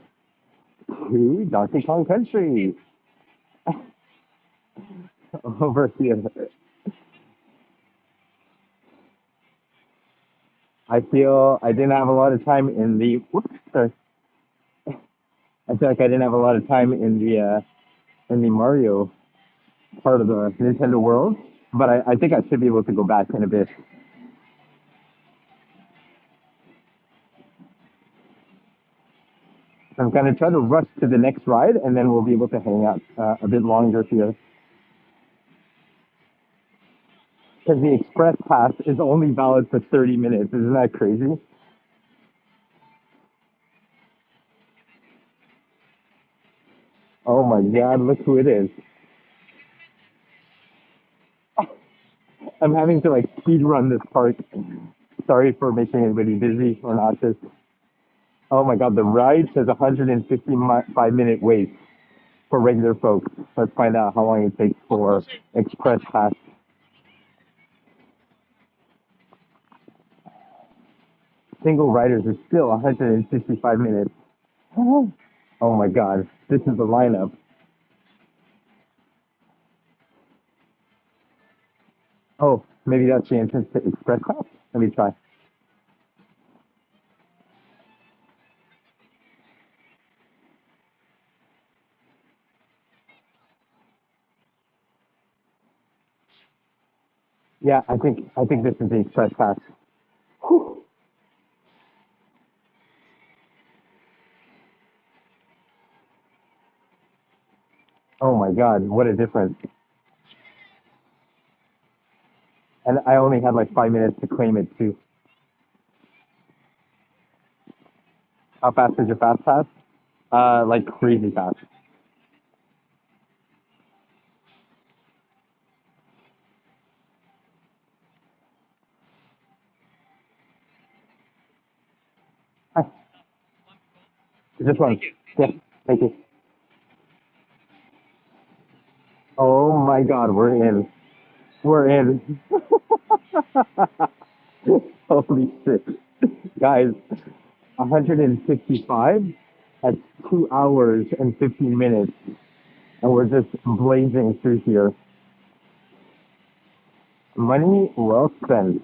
to Donkey Kong Country over here. I feel I didn't have a lot of time in the. Whoops, sorry. I feel like I didn't have a lot of time in the Mario part of the Nintendo world, but I think I should be able to go back in a bit. So I'm gonna try to rush to the next ride, and then we'll be able to hang out a bit longer here. Because the express pass is only valid for 30 minutes. Isn't that crazy? Oh my god, look who it is. I'm having to like speed run this park. Sorry for making anybody busy or not. Just oh my god, the ride says 155-minute wait for regular folks. Let's find out how long it takes for express pass. Single riders is still 165 minutes. Oh my god, this is the lineup. Oh, maybe that's the entrance to express pass. Let me try. Yeah, I think this is the express pass. Whew. Oh my god, what a difference. And I only had like 5 minutes to claim it too. How fast is your fast pass? Like crazy fast. Hi, just one. Yeah, thank you. Oh my god, we're in. We're in. Holy shit. Guys, 155 at 2 hours and 15 minutes. And we're just blazing through here. Money well spent.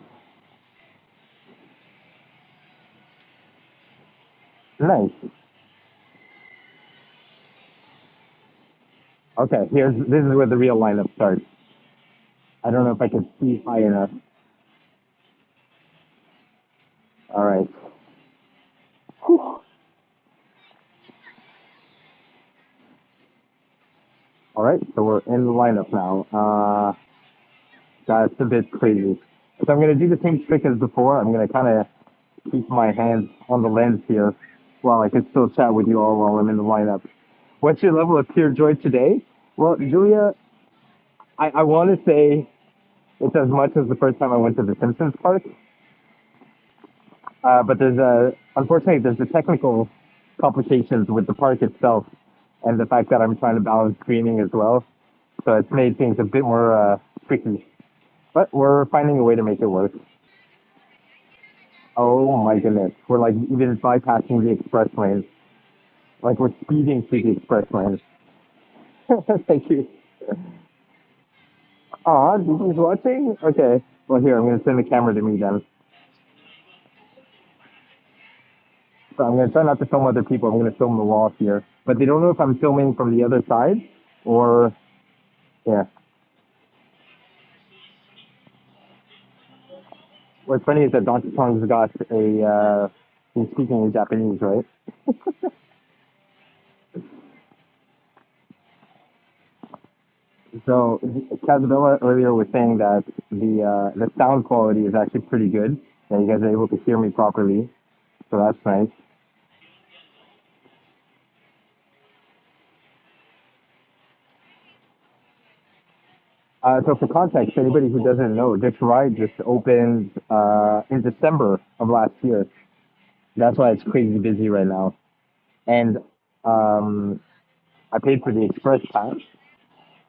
Nice. Okay, this is where the real lineup starts. I don't know if I can see high enough. All right. Whew. All right, so we're in the lineup now. That's a bit crazy. So I'm gonna do the same trick as before. I'm gonna kind of keep my hands on the lens here while I can still chat with you all while I'm in the lineup. What's your level of pure joy today? Well, Julia, I want to say it's as much as the first time I went to the Simpsons park, but unfortunately, there's the technical complications with the park itself and the fact that I'm trying to balance screening as well. So it's made things a bit more tricky. But we're finding a way to make it work. Oh my goodness. We're like even bypassing the express lanes. Like we're speeding through the express lanes. Thank you. Aw, Disney's watching? Okay. Well, here, I'm going to send the camera to me then. So I'm going to try not to film other people. I'm going to film the wall here. But they don't know if I'm filming from the other side or, yeah. What's funny is that Donkey Kong's got a He's speaking in Japanese, right? So Casabella earlier was saying that the sound quality is actually pretty good, and you guys are able to hear me properly. So that's nice. So for context, anybody who doesn't know, this ride just opened in December of last year. That's why it's crazy busy right now. And um, I paid for the express pass,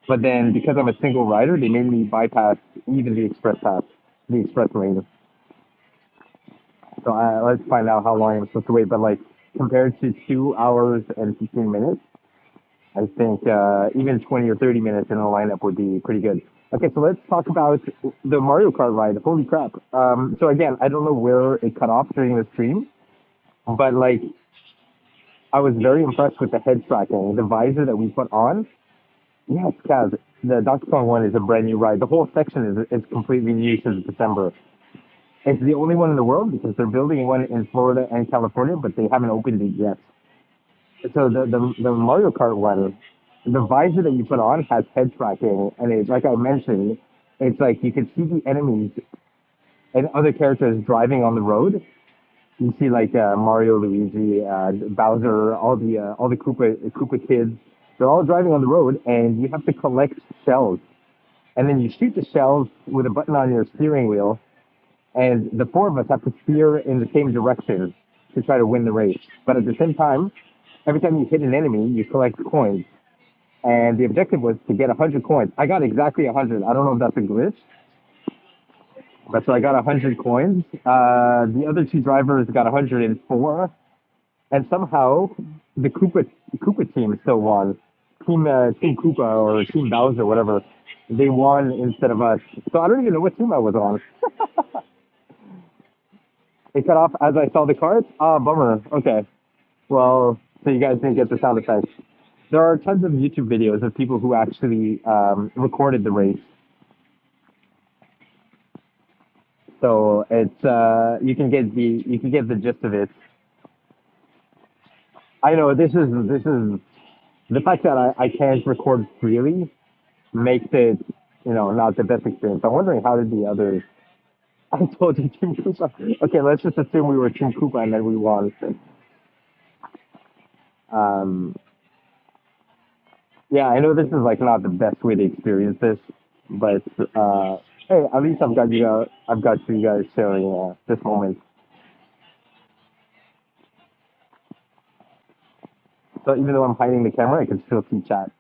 but then because I'm a single rider, they made me bypass even the express pass, the express lane. So let's find out how long I'm supposed to wait. But like compared to 2 hours and 15 minutes, I think even 20 or 30 minutes in a lineup would be pretty good. Okay, so let's talk about the Mario Kart ride. Holy crap. So again, I don't know where it cut off during the stream, but like I was very impressed with the head tracking, the visor that we put on. Yes, Kaz, the Donkey Kong one is a brand new ride. The whole section is completely new since December. It's the only one in the world because they're building one in Florida and California, but they haven't opened it yet. So the Mario Kart one, the visor that you put on has head tracking, and it's like I mentioned, it's like you can see the enemies and other characters driving on the road. You see like Mario, Luigi, Bowser, all the Koopa kids. They're all driving on the road, and you have to collect shells, and then you shoot the shells with a button on your steering wheel, and the four of us have to steer in the same direction to try to win the race. But at the same time, every time you hit an enemy, you collect coins. And the objective was to get 100 coins. I got exactly 100. I don't know if that's a glitch, but so I got 100 coins. The other two drivers got 104, and somehow the Koopa team still won. Team Koopa or Team Bowser, whatever. They won instead of us. So I don't even know what team I was on. It cut off as I saw the cards. Ah, bummer. Okay. Well, so you guys didn't get the sound effects. There are tons of YouTube videos of people who actually recorded the race. So it's you can get the gist of it. I know this is the fact that I can't record freely makes it not the best experience. I'm wondering how did the others. I told you Team Koopa. Okay, let's just assume we were Team Koopa and then we won. Um, yeah, I know this is like not the best way to experience this, but hey, at least I've got you guys sharing this moment. So even though I'm hiding the camera, I can still see chat.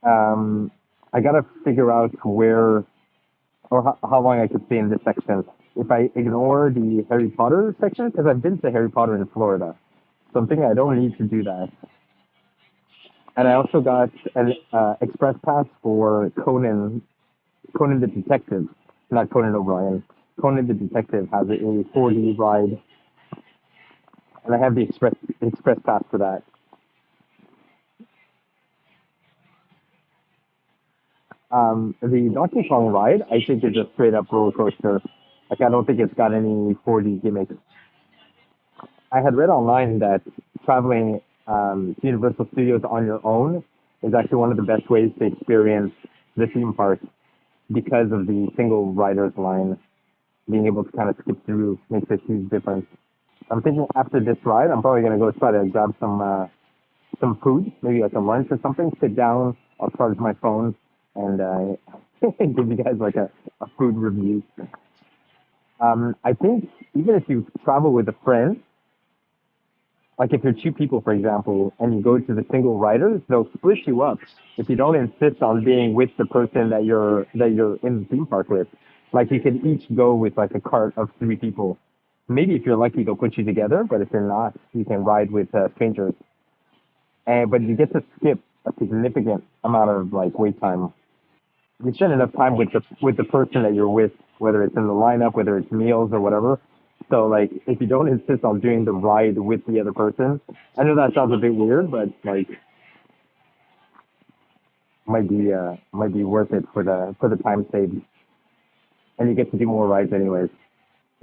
Um, I gotta figure out where or how long I could stay in this section. If I ignore the Harry Potter section, because I've been to Harry Potter in Florida, so I'm thinking I don't need to do that. And I also got an express pass for Conan the Detective, not Conan O'Brien. Conan the Detective has a 4D ride, and I have the express pass for that. The Donkey Kong ride, I think, is a straight up roller coaster. Like I don't think it's got any 4D gimmicks. I had read online that traveling to Universal Studios on your own is actually one of the best ways to experience the theme park because of the single rider's line. Being able to kind of skip through makes a huge difference. I'm thinking after this ride, I'm probably gonna go try to grab some food, maybe like a lunch or something. Sit down, I'll charge my phone, and give you guys like a food review. I think even if you travel with a friend, like if you're two people, for example, and you go to the single riders, they'll split you up if you don't insist on being with the person that you're in the theme park with. Like you can each go with like a cart of three people. Maybe if you're lucky, they'll put you together, but if you're not, you can ride with strangers. And but you get to skip a significant amount of like wait time. You spend enough time with the person that you're with, whether it's in the lineup, whether it's meals or whatever. So like if you don't insist on doing the ride with the other person, I know that sounds a bit weird, but like might be worth it for the time saved, and you get to do more rides anyways.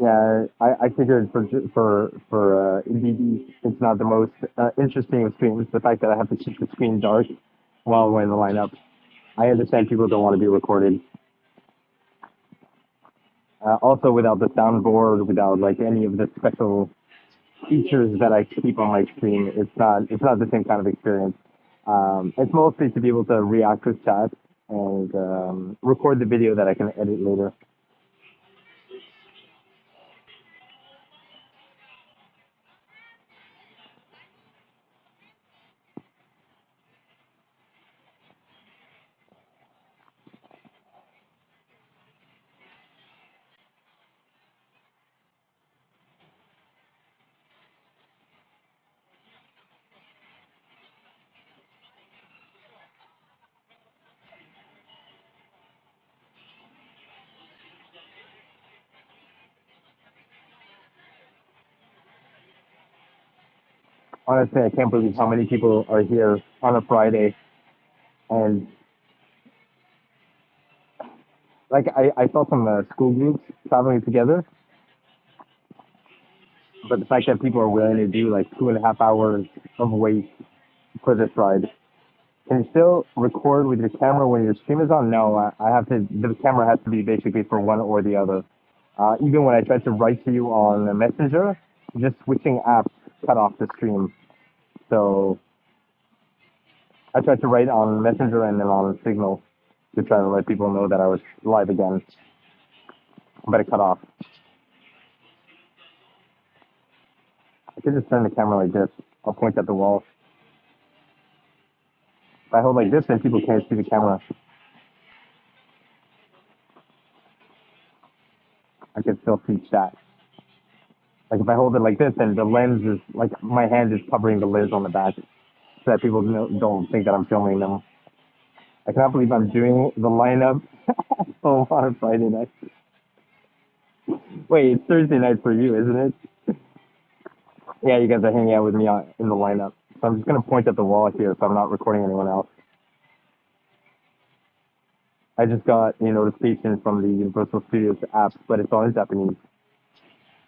Yeah, I figured for indeed it's not the most interesting of streams. The fact that I have to keep the screen dark while we're in the lineup. I understand people don't want to be recorded. Also, without the soundboard, without like any of the special features that I keep on my screen, it's not the same kind of experience. It's mostly to be able to react with chat and record the video that I can edit later. Honestly, I can't believe how many people are here on a Friday. And like I saw some school groups traveling together, but the fact that people are willing to do like 2.5 hours of wait for this ride. Can you still record with your camera when your stream is on? No, I have to. The camera has to be basically for one or the other. Even when I tried to write to you on Messenger, just switching apps cut off the stream. So I tried to write on Messenger and then on Signal to try to let people know that I was live again, but it cut off. I could just turn the camera like this. I'll point at the wall. If I hold like this, then people can't see the camera. I can still see chat. Like if I hold it like this, then the lens is like my hand is covering the lens on the back, so that people don't think that I'm filming them. I cannot believe I'm doing the lineup on a Friday night. Wait, it's Thursday night for you, isn't it? Yeah, you guys are hanging out with me in the lineup. So I'm just gonna point at the wall here, so I'm not recording anyone else. I just got a notification from the Universal Studios app, but it's all in Japanese.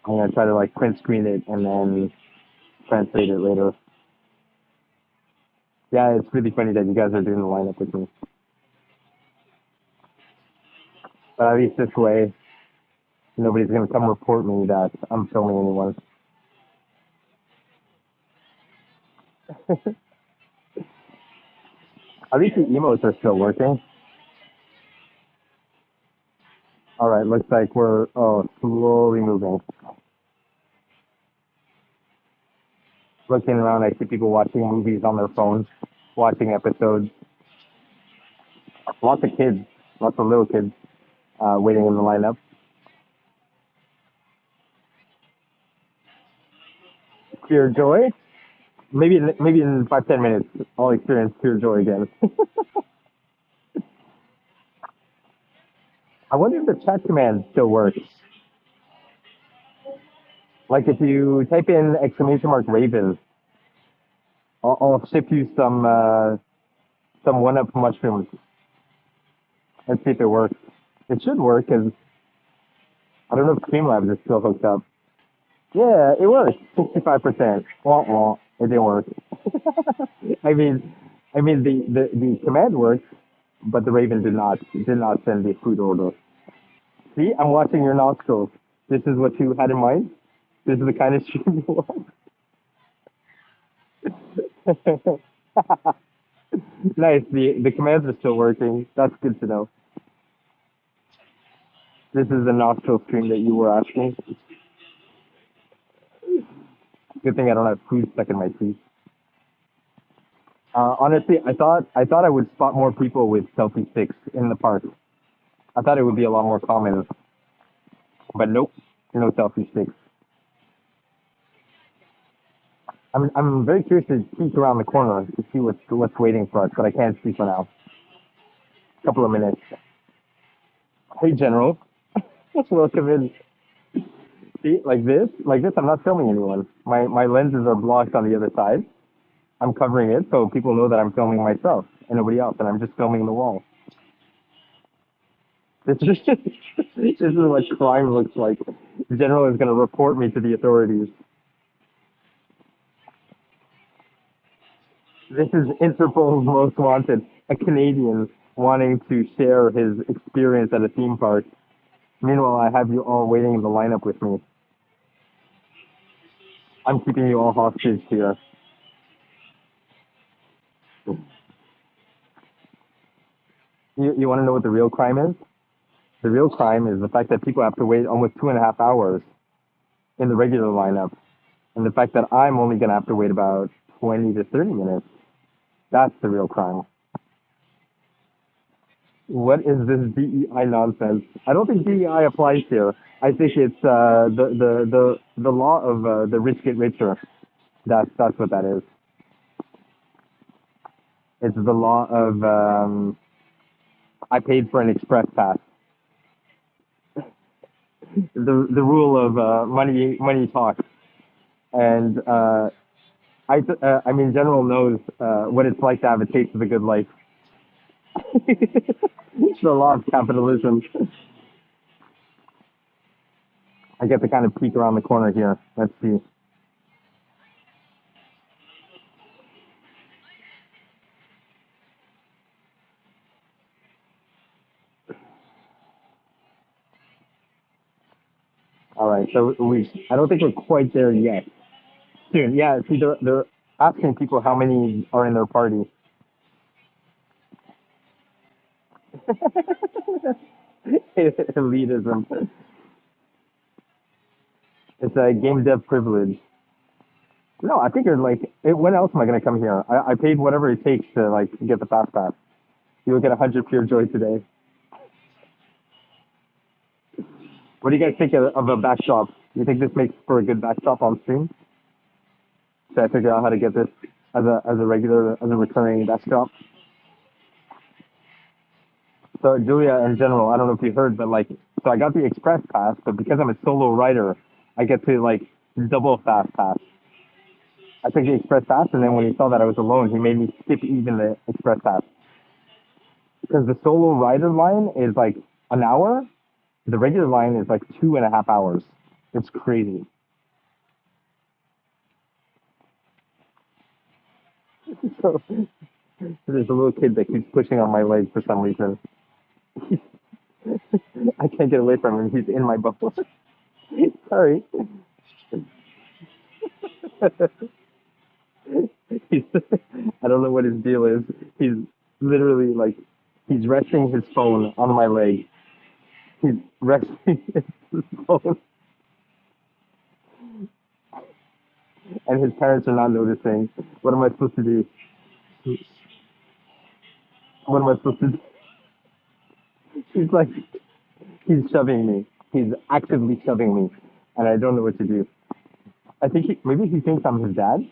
I'm gonna try to like print screen it and then translate it later. Yeah, it's really funny that you guys are doing the lineup with me. But at least this way, nobody's gonna come report me that I'm filming anyone. At least the emotes are still working. All right, looks like we're slowly moving. Looking around, I see people watching movies on their phones, watching episodes. Lots of kids, lots of little kids waiting in the lineup. Pure joy. Maybe in 5-10 minutes, I'll experience pure joy again. I wonder if the chat command still works. Like if you type in exclamation mark Raven, I'll ship you some one up mushrooms. Let's see if it works. It should work because I don't know if Streamlabs is still hooked up. Yeah, it works. 65%. Wah, wah. It didn't work. I mean, the command works, but the Raven did not send the food order. See, I'm watching your nostrils. This is what you had in mind. This is the kind of stream you want. Nice. The commands are still working. That's good to know. This is the nostril stream that you were asking. Good thing I don't have food stuck in my teeth. Honestly, I thought I would spot more people with selfie sticks in the park. I thought it would be a lot more common, but nope, no selfie sticks. I'm very curious to peek around the corner to see what's waiting for us, but I can't see for now. A couple of minutes. Hey, General. Welcome in. See, like this, I'm not filming anyone. My lenses are blocked on the other side. I'm covering it so people know that I'm filming myself and nobody else, and I'm just filming the wall. This is this is what crime looks like. General is gonna report me to the authorities. This is Interpol's most wanted, a Canadian wanting to share his experience at a theme park. Meanwhile, I have you all waiting in the lineup with me. I'm keeping you all hostage here. You want to know what the real crime is? The real crime is the fact that people have to wait almost 2.5 hours in the regular lineup, and the fact that I'm only going to have to wait about 20 to 30 minutes. That's the real crime. What is this DEI nonsense? I don't think DEI applies here. I think it's the law of the rich get richer. That's what that is. It's the law of I paid for an express pass. The rule of money talks, and I mean General knows what it's like to have a taste of the good life. It's the law of capitalism. I get to kind of peek around the corner here. Let's see. All right, so I don't think we're quite there yet. Soon, yeah. See, they're asking people how many are in their party. Elitism. It's a game dev privilege. No, I figured like, when else am I gonna come here? I paid whatever it takes to like get the fast pass. You will get 100 pure joy today. What do you guys think of a backdrop? You think this makes for a good backdrop on stream? Should I figure out how to get this as a recurring backdrop? So Julia, in general, I don't know if you heard, but like, so I got the express pass, but because I'm a solo rider, I get to like double fast pass. I took the express pass, and then when he saw that I was alone, he made me skip even the express pass. Because the solo rider line is like an hour, the regular line is like 2.5 hours. It's crazy. So there's a little kid that keeps pushing on my leg for some reason. I can't get away from him. He's in my bubble. Sorry. He's, I don't know what his deal is. He's literally like, he's resting his phone on my leg. He's resting his phone. And his parents are not noticing. What am I supposed to do? What am I supposed to do? He's like, he's shoving me. He's actively shoving me. And I don't know what to do. I think maybe he thinks I'm his dad.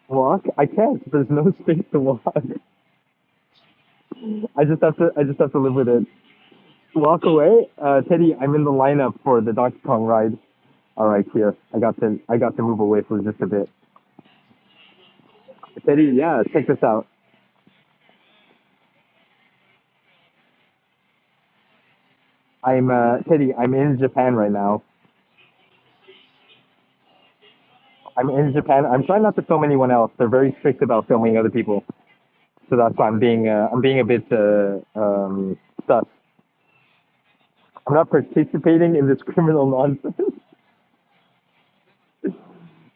Walk? I can't. There's no space to walk. I just have to live with it. Walk away? Teddy, I'm in the lineup for the Donkey Kong ride. All right, here. I got to move away for just a bit. Teddy, yeah, check this out. I'm Teddy, I'm in Japan right now. I'm in Japan. I'm trying not to film anyone else. They're very strict about filming other people. So that's why I'm being a bit sus. I'm not participating in this criminal nonsense.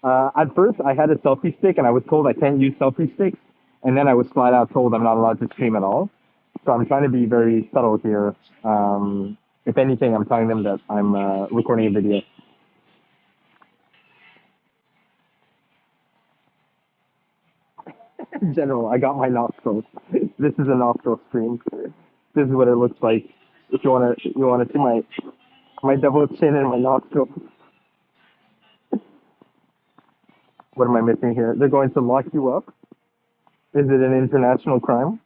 At first, I had a selfie stick, and I was told I can't use selfie sticks, and then I was flat out told I'm not allowed to stream at all. So I'm trying to be very subtle here. If anything, I'm telling them that I'm recording a video. In general, I got my nostrils. This is a nostril stream. This is what it looks like. If you wanna see my double chin and my nostril. What am I missing here? They're going to lock you up? Is it an international crime?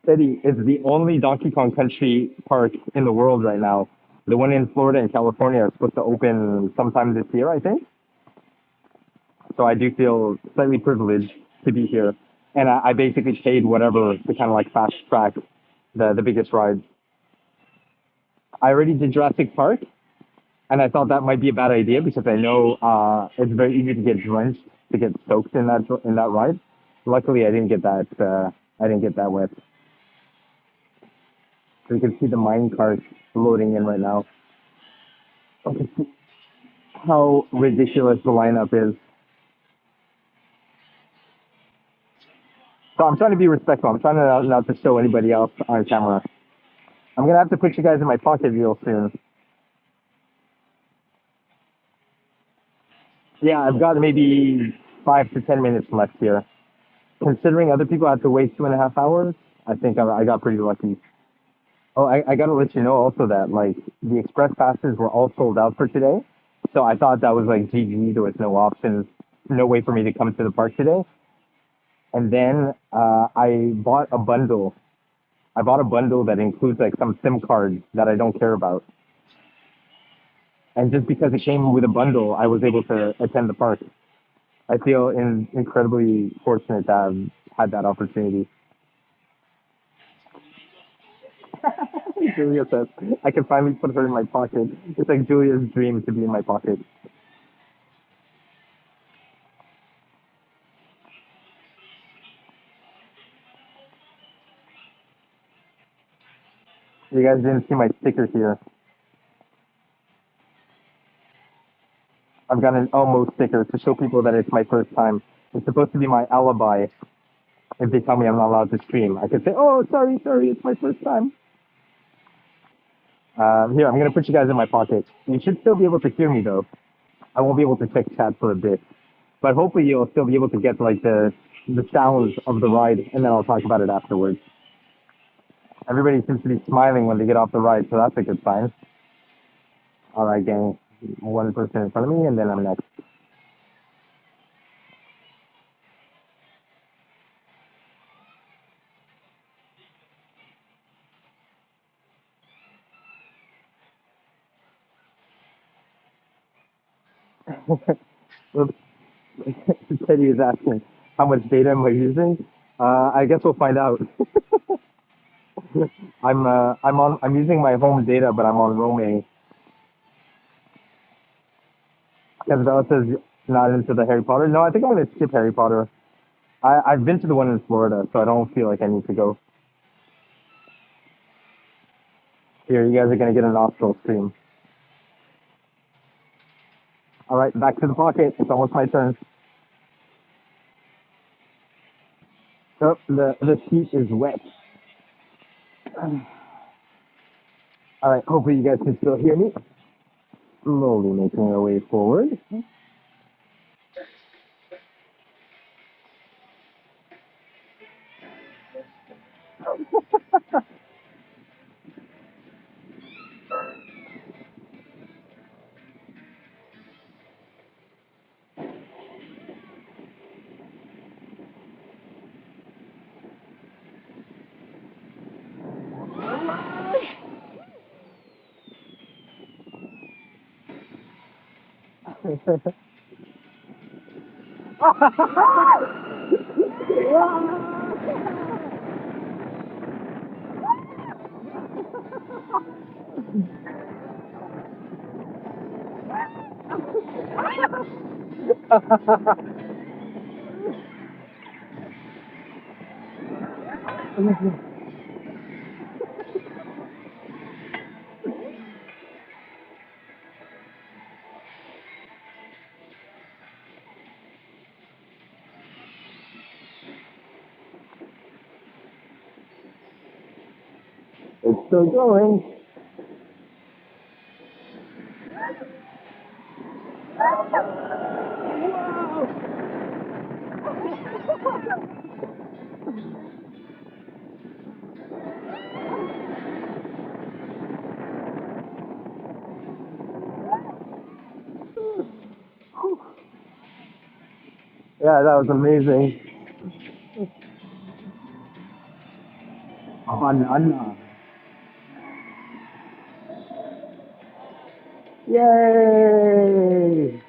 Teddy, it's the only Donkey Kong Country park in the world right now. The one in Florida and California are supposed to open sometime this year, I think. So I do feel slightly privileged to be here. And I basically paid whatever to kind of like fast track the biggest rides. I already did Jurassic Park, and I thought that might be a bad idea because I know it's very easy to get drenched, to get soaked in that ride. Luckily, I didn't get that. I didn't get that wet. So you can see the mine cart loading in right now. You can see how ridiculous the lineup is. So I'm trying to be respectful. I'm trying to not to show anybody else on camera. I'm gonna have to put you guys in my pocket real soon. Yeah, I've got maybe 5 to 10 minutes left here. Considering other people had to wait 2.5 hours, I think I got pretty lucky. Oh, I gotta let you know also that like the express passes were all sold out for today. So I thought that was like GG. There was no options, no way for me to come to the park today. And then I bought a bundle. I bought a bundle that includes like some SIM cards that I don't care about. And just because it came with a bundle, I was able to attend the park. I feel incredibly fortunate to have had that opportunity. Julia says, I can finally put her in my pocket. It's like Julia's dream to be in my pocket. You guys didn't see my sticker here. I've got an almost sticker to show people that it's my first time. It's supposed to be my alibi if they tell me I'm not allowed to stream. I could say, oh, sorry, it's my first time. Here, I'm going to put you guys in my pocket. You should still be able to hear me, though. I won't be able to check chat for a bit. But hopefully you'll still be able to get like the sounds of the ride, and then I'll talk about it afterwards. Everybody seems to be smiling when they get off the ride, so that's a good sign. All right, gang. One person in front of me, and then I'm next. Oops. Teddy is asking how much data am I using. I guess we'll find out. I'm using my home data, but I'm on roaming. Because Bella says not into the Harry Potter. No, I think I'm gonna skip Harry Potter. I've been to the one in Florida, so I don't feel like I need to go. Here, you guys are gonna get a nostril stream. All right, back to the pocket. It's almost my turn. Oh, the seat is wet. All right, hopefully you guys can still hear me. Slowly making our way forward. It's still going. Yeah, that was amazing. Banana. Yay!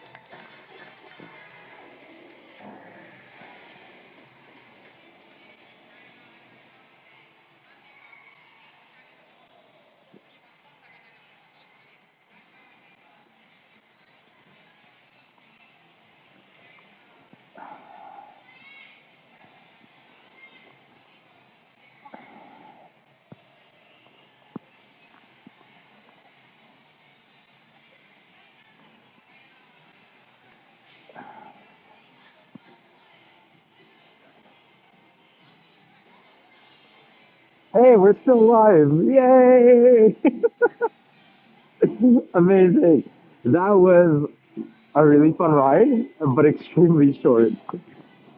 Hey, we're still alive! Yay! Amazing. That was a really fun ride, but extremely short.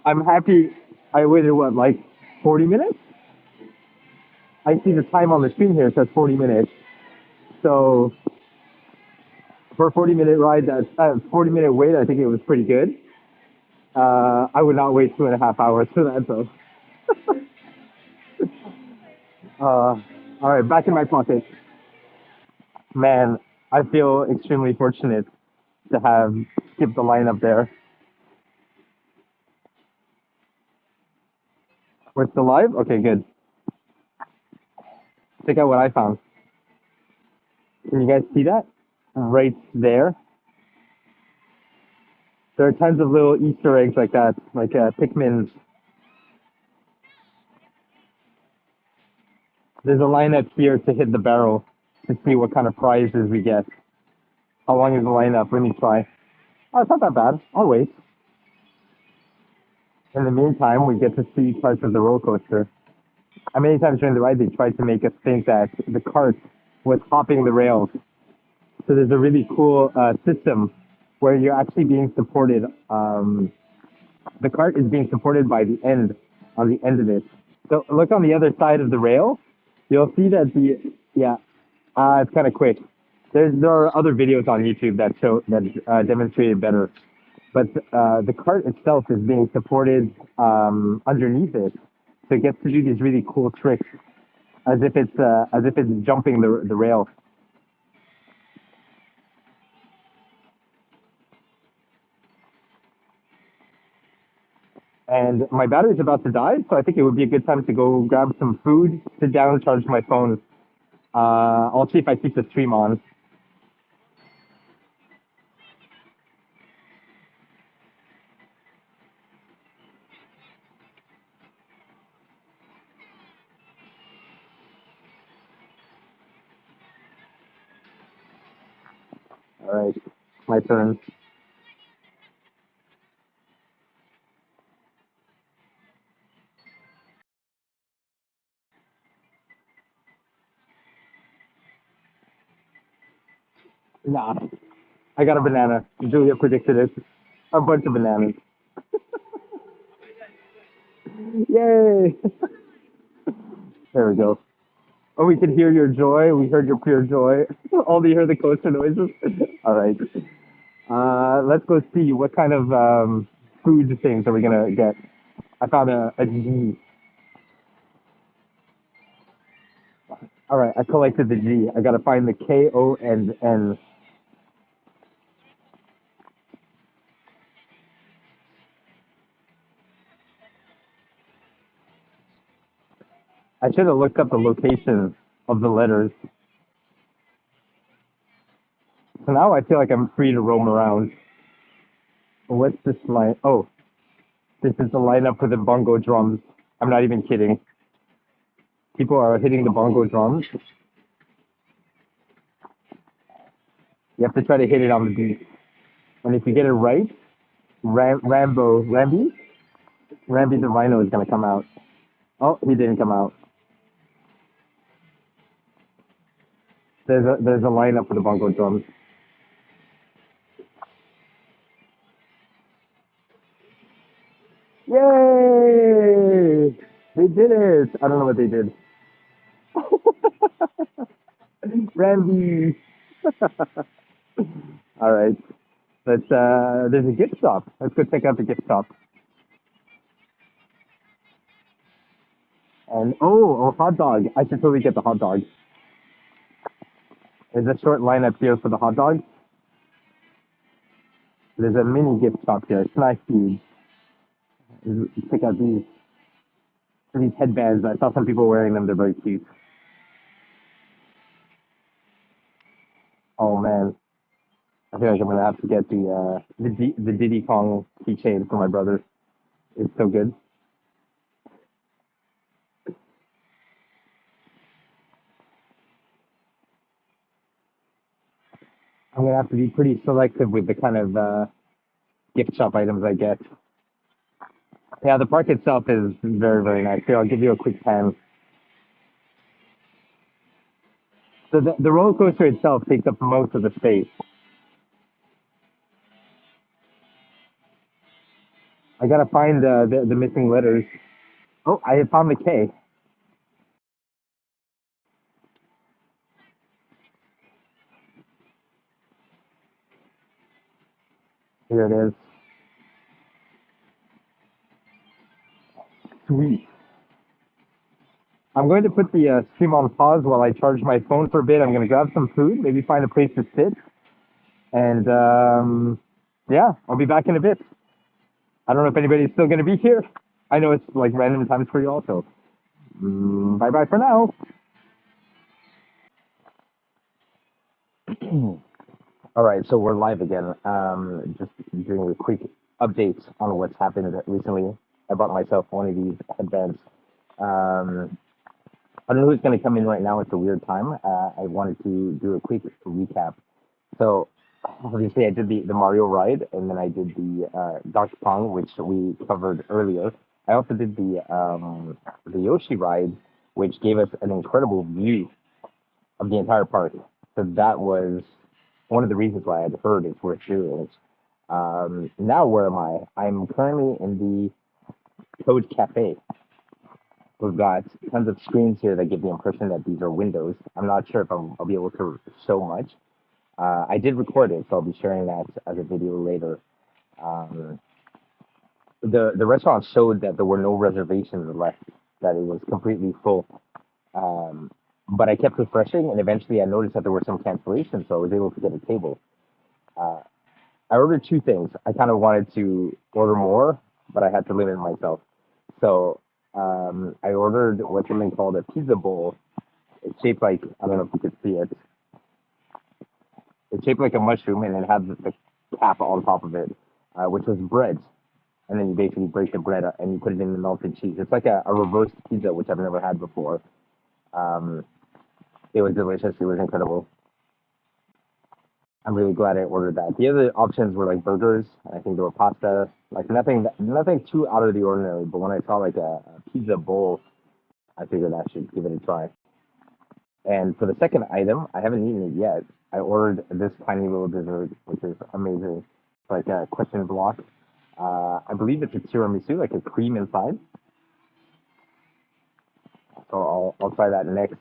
I'm happy I waited, what, like 40 minutes? I see the time on the screen here, it says 40 minutes. So for a 40-minute ride, that 40-minute wait, I think it was pretty good. I would not wait 2.5 hours for that though. All right, back in my pocket. Man, I feel extremely fortunate to have skipped the line up there. We're still live? Okay, good. Check out what I found. Can you guys see that? Right there. There are tons of little Easter eggs like that, like Pikmin's. There's a lineup here to hit the barrel to see what kind of prizes we get. How long is the lineup? Let me try. Oh, it's not that bad. I'll wait. In the meantime, we get to see parts of the roller coaster. And many times during the ride, they tried to make us think that the cart was hopping the rails. So there's a really cool system where you're actually being supported. The cart is being supported by the end, on the end of it. So look on the other side of the rail. You'll see that yeah, it's kind of quick. There are other videos on YouTube that show that demonstrate it better. But the cart itself is being supported underneath it, so it gets to do these really cool tricks as if it's jumping the rail. And my battery's about to die, so I think it would be a good time to go grab some food, sit down, and charge my phone. I'll see if I keep the stream on. All right, my turn. Nah, I got a banana. Julia predicted it. A bunch of bananas. Yay! There we go. Oh, we could hear your joy. We heard your pure joy. Only hear the coaster noises. All right. Let's go see what kind of food things are we gonna get. I found a G. All right, I collected the G. I gotta find the K, O, and N. I should have looked up the location of the letters. So now I feel like I'm free to roam around. What's this line? Oh, this is the lineup for the bongo drums. I'm not even kidding. People are hitting the bongo drums. You have to try to hit it on the beat. And if you get it right, Ramby the Rhino is gonna come out. Oh, he didn't come out. There's a lineup for the bongo drums. Yay! They did it. I don't know what they did. Ramby. All right. There's a gift shop. Let's go check out the gift shop. And oh, a hot dog. I should totally get the hot dog. There's a short lineup here for the hot dog. There's a mini gift shop here. It's not huge. Check out these headbands. I saw some people wearing them. They're very cute. Oh man, I feel like I'm gonna have to get the Diddy Kong keychain for my brother. It's so good. I'm gonna have to be pretty selective with the kind of gift shop items I get. Yeah, the park itself is very, very nice. Here, I'll give you a quick pan. So the roller coaster itself takes up most of the space. I gotta find the missing letters. Oh, I have found the K. Here it is. Sweet. I'm going to put the stream on pause while I charge my phone for a bit. I'm going to grab some food, maybe find a place to sit, and yeah, I'll be back in a bit. I don't know if anybody's still going to be here. I know it's like random times for you also. Bye bye for now. All right, so we're live again. Just doing a quick update on what's happened recently. I bought myself one of these headbands. I don't know who's going to come in right now. It's a weird time. I wanted to do a quick recap. So obviously I did the Mario ride, and then I did the Donkey Kong, which we covered earlier. I also did the Yoshi ride, which gave us an incredible view of the entire park. So that was one of the reasons why I'd heard it's worth doing. Now where am I? I'm currently in the Toad Cafe. We've got tons of screens here that give the impression that these are windows. I'm not sure if I'll be able to show much. I did record it, so I'll be sharing that as a video later. Um, the restaurant showed that there were no reservations left, that it was completely full. But I kept refreshing, and eventually I noticed that there were some cancellations, so I was able to get a table. Uh, I ordered two things. I kind of wanted to order more, but I had to limit myself. So I ordered what's something called a pizza bowl. It's shaped like, I don't know if you could see it. It's shaped like a mushroom, and it had the cap on top of it, which was bread. And then you basically break the bread and you put it in the melted cheese. It's like a reverse pizza, which I've never had before. Um, it was delicious. It was incredible. I'm really glad I ordered that. The other options were like burgers. I think there were pasta. Like nothing too out of the ordinary. But when I saw like a pizza bowl, I figured I should give it a try. And for the second item, I haven't eaten it yet. I ordered this tiny little dessert, which is amazing. It's like a question block. I believe it's a tiramisu, like a cream inside. So I'll try that next.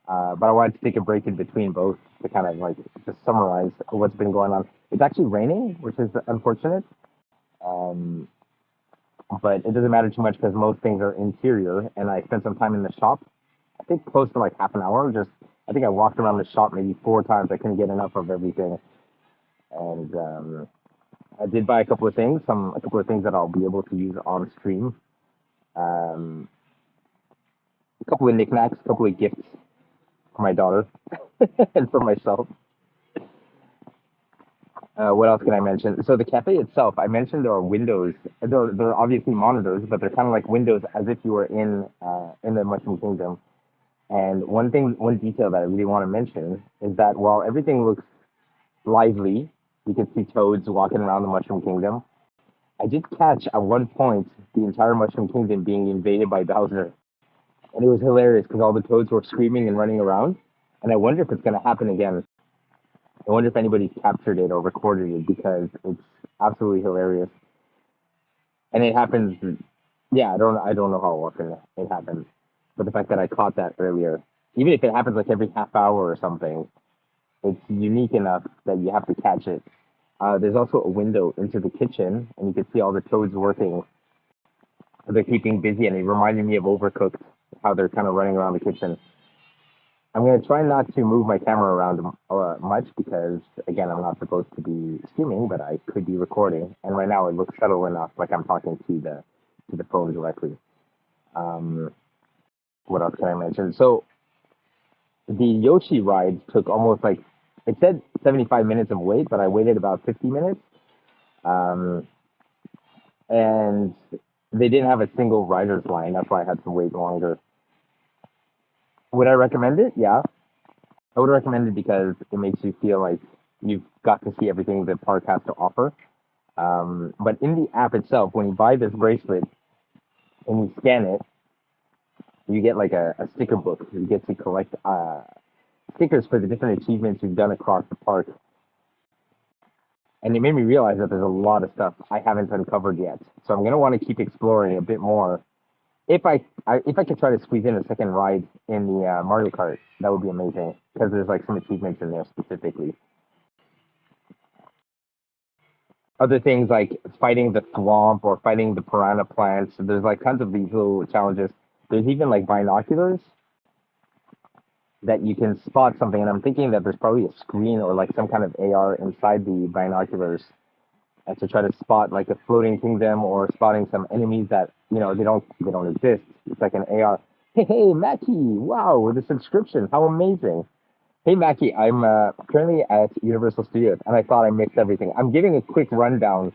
But I wanted to take a break in between both to kind of like just summarize what's been going on. It's actually raining, which is unfortunate. Um, but it doesn't matter too much because most things are interior, and I spent some time in the shop. I think close to like half an hour. Just I think I walked around the shop maybe four times. I couldn't get enough of everything, and I did buy a couple of things. A couple of things that I'll be able to use on stream. Um, a couple of knickknacks, a couple of gifts for my daughter and for myself. What else can I mention? So the cafe itself, I mentioned there are windows. There are obviously monitors, but they're kind of like windows as if you were in the Mushroom Kingdom. And one detail that I really want to mention is that while everything looks lively, you can see toads walking around the Mushroom Kingdom. I did catch at one point the entire Mushroom Kingdom being invaded by Bowser, and it was hilarious because all the toads were screaming and running around. And I wonder if it's going to happen again. I wonder if anybody's captured it or recorded it because it's absolutely hilarious. And it happens. Yeah, I don't know how often it happens, but the fact that I caught that earlier, even if it happens like every half hour or something, it's unique enough that you have to catch it. There's also a window into the kitchen, and you can see all the toads working. They're keeping busy, and it reminded me of Overcooked, how they're kind of running around the kitchen. I'm going to try not to move my camera around much because, again, I'm not supposed to be streaming, but I could be recording. And right now it looks subtle enough, like I'm talking to the phone directly. Um, what else can I mention? So the Yoshi ride took almost like, it said 75 minutes of wait, but I waited about 50 minutes. Um, and they didn't have a single rider's line. That's why I had to wait longer. Would I recommend it? Yeah. I would recommend it because it makes you feel like you've got to see everything the park has to offer. But in the app itself, when you buy this bracelet and you scan it, you get like a sticker book. You get to collect stickers for the different achievements we've done across the park, and it made me realize that there's a lot of stuff I haven't uncovered yet. So I'm gonna want to keep exploring a bit more. If I could try to squeeze in a second ride in the Mario Kart, that would be amazing because there's like some achievements in there specifically. Other things like fighting the swamp or fighting the piranha plants. There's like tons of these little challenges. There's even like binoculars that you can spot something, and I'm thinking that there's probably a screen or like some kind of AR inside the binoculars and to try to spot like a floating kingdom or spotting some enemies that they don't exist. It's like an AR. Hey, Mackie! Wow, with a subscription, how amazing! Hey, Mackie, I'm currently at Universal Studios, and I thought I missed everything. I'm giving a quick rundown.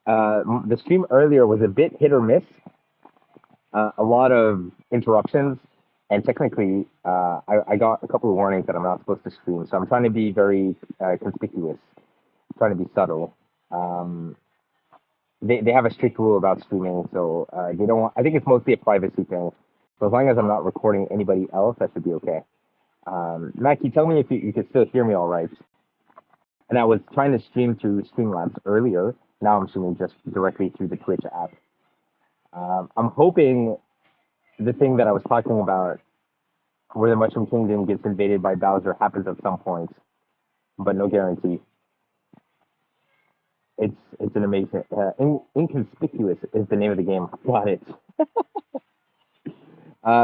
The stream earlier was a bit hit or miss, a lot of interruptions, and technically, I got a couple of warnings that I'm not supposed to stream. So I'm trying to be very conspicuous, trying to be subtle. Um, they have a strict rule about streaming, so they don't want. I think it's mostly a privacy thing. So as long as I'm not recording anybody else, that should be okay. Mackie, tell me if you could still hear me all right. And I was trying to stream through Streamlabs earlier. Now I'm streaming just directly through the Twitch app. I'm hoping the thing that I was talking about, where the Mushroom Kingdom gets invaded by Bowser, happens at some point, but no guarantee. It's an amazing. Inconspicuous is the name of the game. Got it.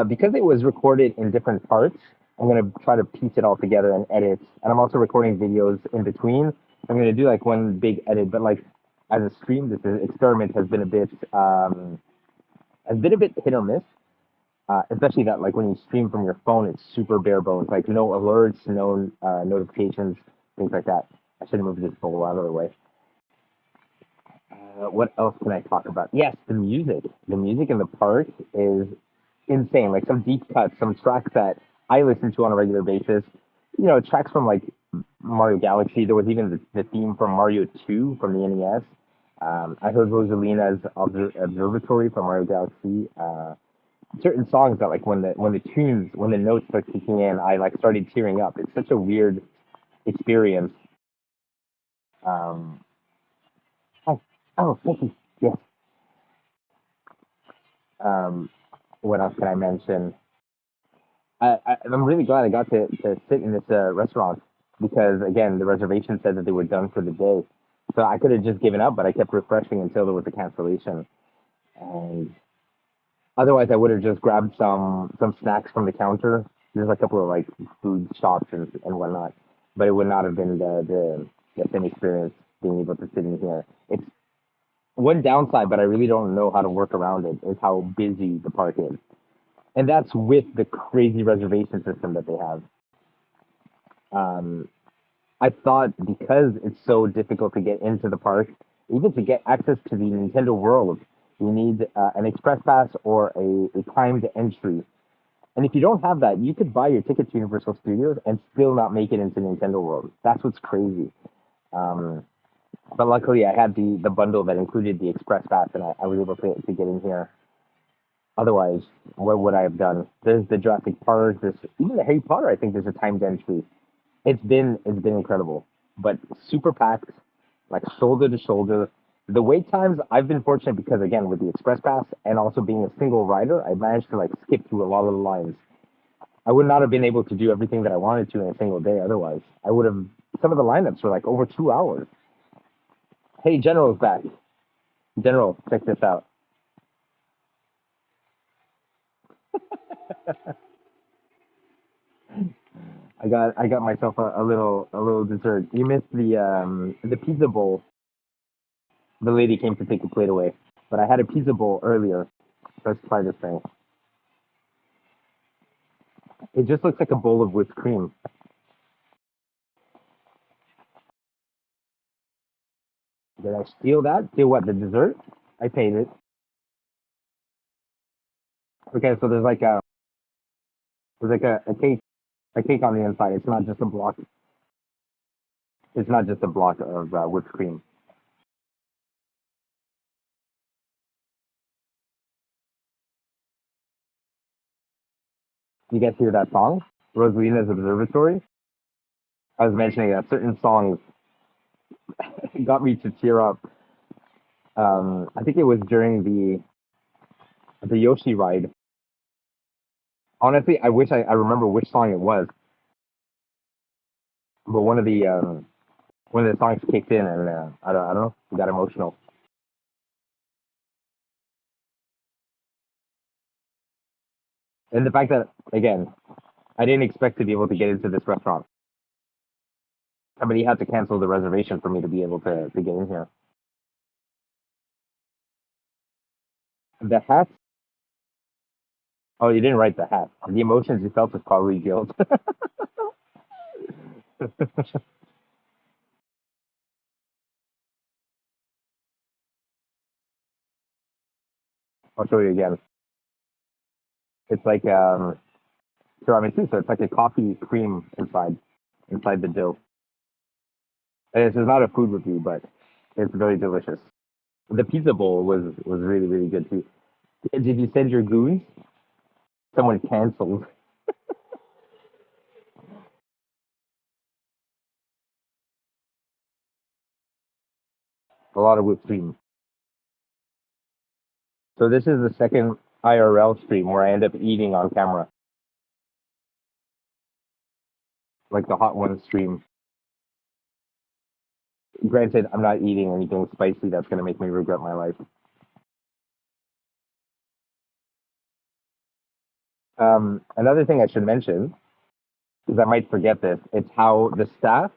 Because it was recorded in different parts, I'm gonna try to piece it all together and edit. And I'm also recording videos in between. I'm gonna do like one big edit, but like as a stream, this experiment has been a bit hit or miss. Especially that like when you stream from your phone, it's super bare bones, like no alerts, no notifications, things like that. I should have moved this bowl out of the way. What else can I talk about? Yes, the music. The music in the park is insane. Like some deep cuts, some tracks that I listen to on a regular basis. Tracks from like Mario Galaxy. There was even the theme from Mario 2 from the NES. I heard Rosalina's Observatory from Mario Galaxy. Certain songs that like when the notes start kicking in, I like started tearing up. It's such a weird experience. Um, oh, oh, thank you. Yes. Um, what else can I mention? I'm really glad I got to sit in this restaurant because again the reservation said that they were done for the day, so I could have just given up, but I kept refreshing until there was a cancellation. And otherwise, I would have just grabbed some snacks from the counter. There's a couple of like food shops and whatnot, but it would not have been the same experience being able to sit in here. It's one downside, but I really don't know how to work around it. Is how busy the park is, and that's with the crazy reservation system that they have. Um, I thought because it's so difficult to get into the park, even to get access to the Nintendo World, you need an express pass or a timed entry. And if you don't have that, you could buy your ticket to Universal Studios and still not make it into Nintendo World. That's what's crazy. Um, but luckily, I had the bundle that included the express pass, and I was able to get in here. Otherwise, what would I have done? There's the Jurassic Park. There's even the Harry Potter. I think there's a timed entry. It's been incredible, but super packed, like shoulder to shoulder. The wait times I've been fortunate because again with the express pass and also being a single rider, I managed to like skip through a lot of the lines. I would not have been able to do everything that I wanted to in a single day otherwise. I would have some of the lineups were like over 2 hours. Hey, General's back. General, check this out. I got myself a little dessert. You missed the pizza bowl. The lady came to take the plate away, but I had a pizza bowl earlier. Let's try this thing. It just looks like a bowl of whipped cream. Did I steal that? Steal what? The dessert? I paid it. Okay, so there's like a cake on the inside. It's not just a block. It's not just a block of whipped cream. You guys hear that song? Rosalina's Observatory. I was mentioning that certain songs got me to tear up. I think it was during the Yoshi ride. Honestly, I wish I remember which song it was, but one of the songs kicked in, and I don't know, it got emotional. And the fact that again, I didn't expect to be able to get into this restaurant. Somebody had to cancel the reservation for me to be able to get in here. The hat. Oh, you didn't write the hat. The emotions you felt was probably guilt. I'll show you again. It's like tiramisu, so it's like a coffee cream inside the dough. And this is not a food review, but it's very delicious. The pizza bowl was really really good too. Did you send your goons? Someone canceled. A lot of whipped cream. So this is the second IRL stream where I end up eating on camera, like the hot one stream. Granted, I'm not eating anything spicy that's gonna make me regret my life. Another thing I should mention, because I might forget this, it's how the staff.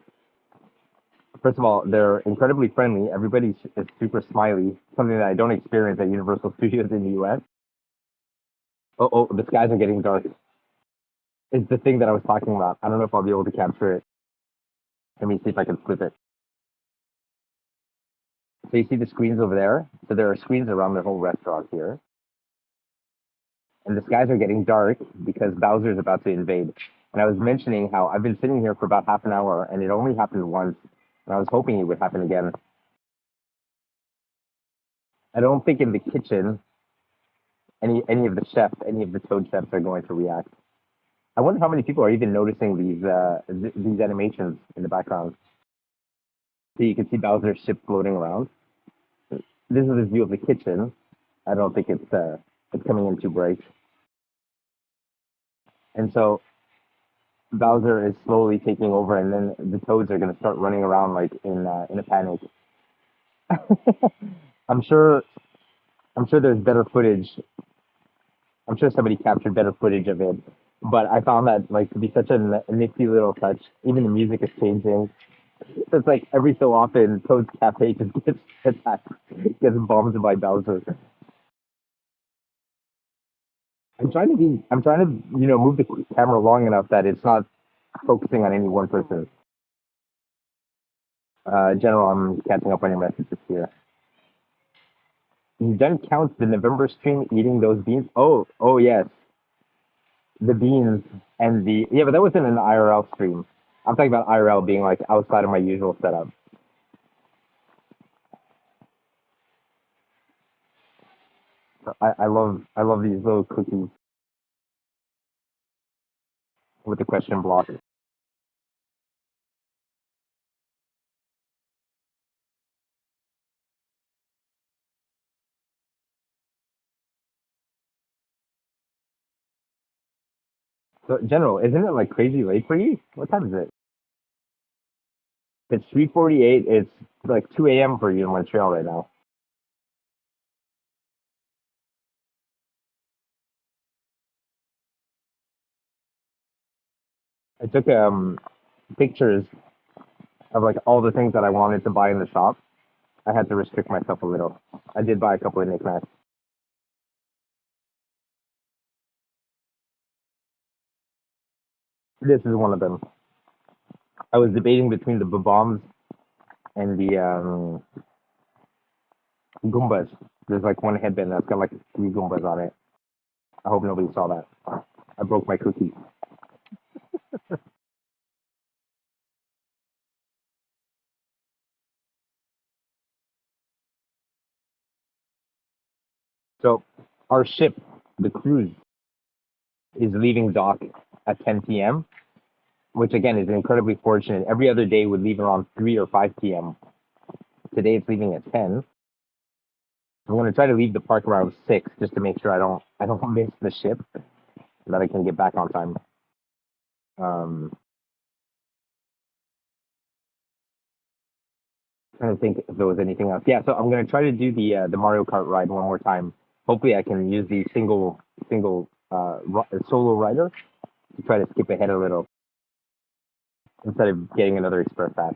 First of all, they're incredibly friendly. Everybody is super smiley, something that I don't experience at Universal Studios in the U.S. Oh, the skies are getting dark. It's the thing that I was talking about. I don't know if I'll be able to capture it. Let me see if I can flip it. So you see the screens over there? So there are screens around the whole restaurant here. And the skies are getting dark because Bowser is about to invade. And I was mentioning how I've been sitting here for about half an hour and it only happened once. And I was hoping it would happen again. I don't think in the kitchen any of the chefs, any of the Toad chefs are going to react. I wonder how many people are even noticing these animations in the background. So you can see Bowser's ship floating around. This is the view of the kitchen. I don't think it's coming in too bright. And so Bowser is slowly taking over, and then the Toads are going to start running around like in a panic. I'm sure I'm sure there's better footage. I'm sure somebody captured better footage of it, but I found that like to be such a nifty little touch. Even the music is changing. So it's like every so often, Toad's Café just gets attacked, gets bombed by Bowser. I'm trying to, move the camera long enough that it's not focusing on any one person. General, I'm catching up on your messages here. You done count the November stream eating those beans? Oh yes, the beans and the yeah, but that wasn't an IRL stream. I'm talking about IRL being like outside of my usual setup. I love these little cookies with the question block. So, General, isn't it like crazy late for you? What time is it? It's 3:48. It's like 2 a.m. for you in Montreal right now. I took pictures of like all the things that I wanted to buy in the shop. I had to restrict myself a little. I did buy a couple of knickknacks. This is one of them. I was debating between the bombs and the Goombas. There's like one headband that's got like three Goombas on it. I hope nobody saw that. I broke my cookie. So our ship, the cruise, is leaving dock. at 10 p.m., which again is incredibly fortunate. Every other day would leave around 3 or 5 p.m. Today it's leaving at 10. I'm gonna try to leave the park around 6 just to make sure I don't miss the ship, that I can get back on time. Um, Trying to think if there was anything else. Yeah, so I'm gonna try to do the Mario Kart ride one more time. Hopefully, I can use the solo rider to try to skip ahead a little instead of getting another express pass.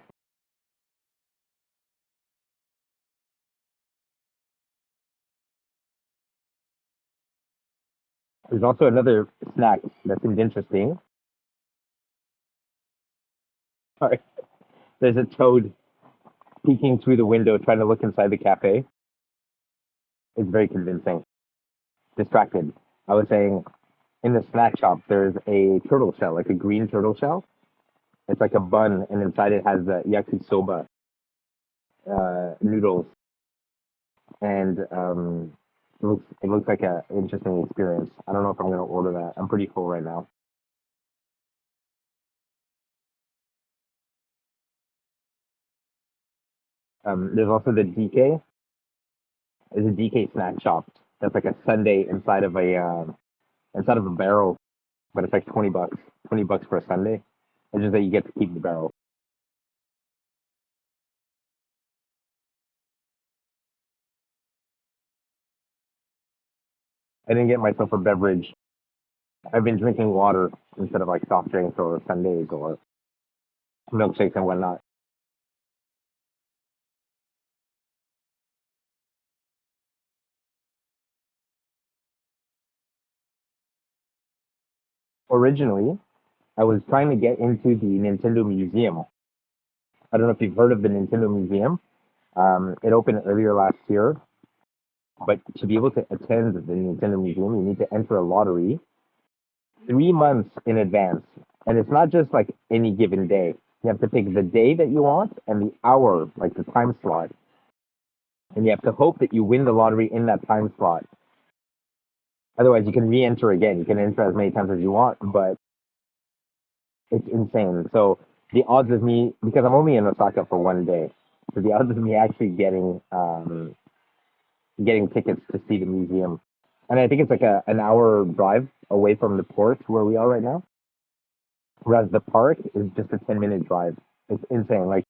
There's also another snack that seemed interesting. Sorry. There's a toad peeking through the window trying to look inside the cafe. It's very convincing. Distracted. I was saying in the snack shop there's a turtle shell, like a green turtle shell. It's like a bun, and inside it has the yakisoba noodles, and it looks like an interesting experience. I don't know if I'm gonna order that. I'm pretty full right now. There's also the DK. There's a DK snack shop that's like a sundae inside of a barrel, but it's like 20 bucks. 20 bucks for a sundae. It's just that you get to keep the barrel. I didn't get myself a beverage. I've been drinking water instead of like soft drinks or sundaes or milkshakes and whatnot. Originally, I was trying to get into the Nintendo Museum. I don't know if you've heard of the Nintendo Museum. It opened earlier last year, but to be able to attend the Nintendo Museum, you need to enter a lottery 3 months in advance. And it's not just like any given day. You have to pick the day that you want and the hour, like the time slot. And you have to hope that you win the lottery in that time slot. Otherwise, you can re-enter again. You can enter as many times as you want, but it's insane. So the odds of me, because I'm only in Osaka for one day, so the odds of me actually getting tickets to see the museum, and I think it's like an hour drive away from the port where we are right now, whereas the park is just a 10-minute drive. It's insane. Like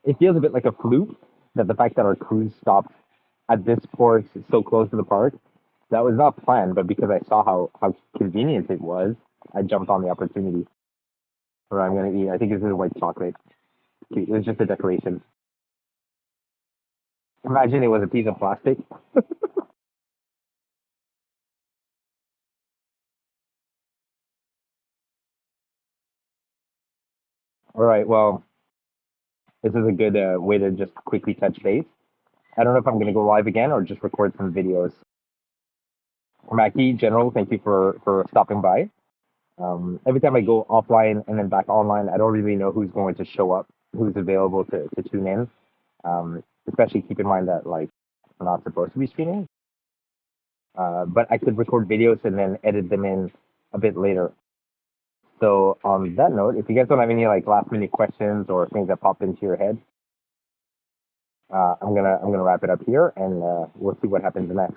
it feels a bit like a fluke that the fact that our cruise stopped at this port so close to the park, that was not planned, but because I saw how convenient it was, I jumped on the opportunity. Or I'm gonna eat. I think this is white chocolate. It was just a decoration. Imagine it was a piece of plastic. All right. Well, this is a good way to just quickly touch base. I don't know if I'm gonna go live again or just record some videos. Mackie, General, thank you for stopping by. Every time I go offline and then back online, I don't really know who's going to show up, who's available to tune in. Especially keep in mind that like I'm not supposed to be streaming, but I could record videos and then edit them in a bit later. So on that note, if you guys don't have any like last minute questions or things that pop into your head, I'm gonna wrap it up here and we'll see what happens next.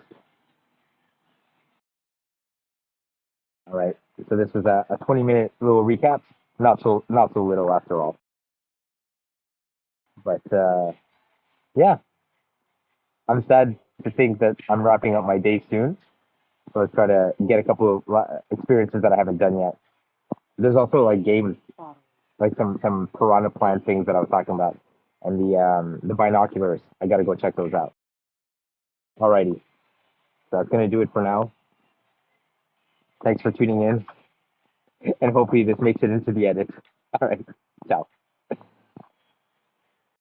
All right. So this was a 20-minute little recap. Not so little after all. But yeah, I'm sad to think that I'm wrapping up my day soon. So let's try to get a couple of experiences that I haven't done yet. There's also like games, like some piranha plant things that I was talking about, and the binoculars. I got to go check those out. Alrighty, so that's gonna do it for now. Thanks for tuning in, and hopefully this makes it into the edit. All right, ciao.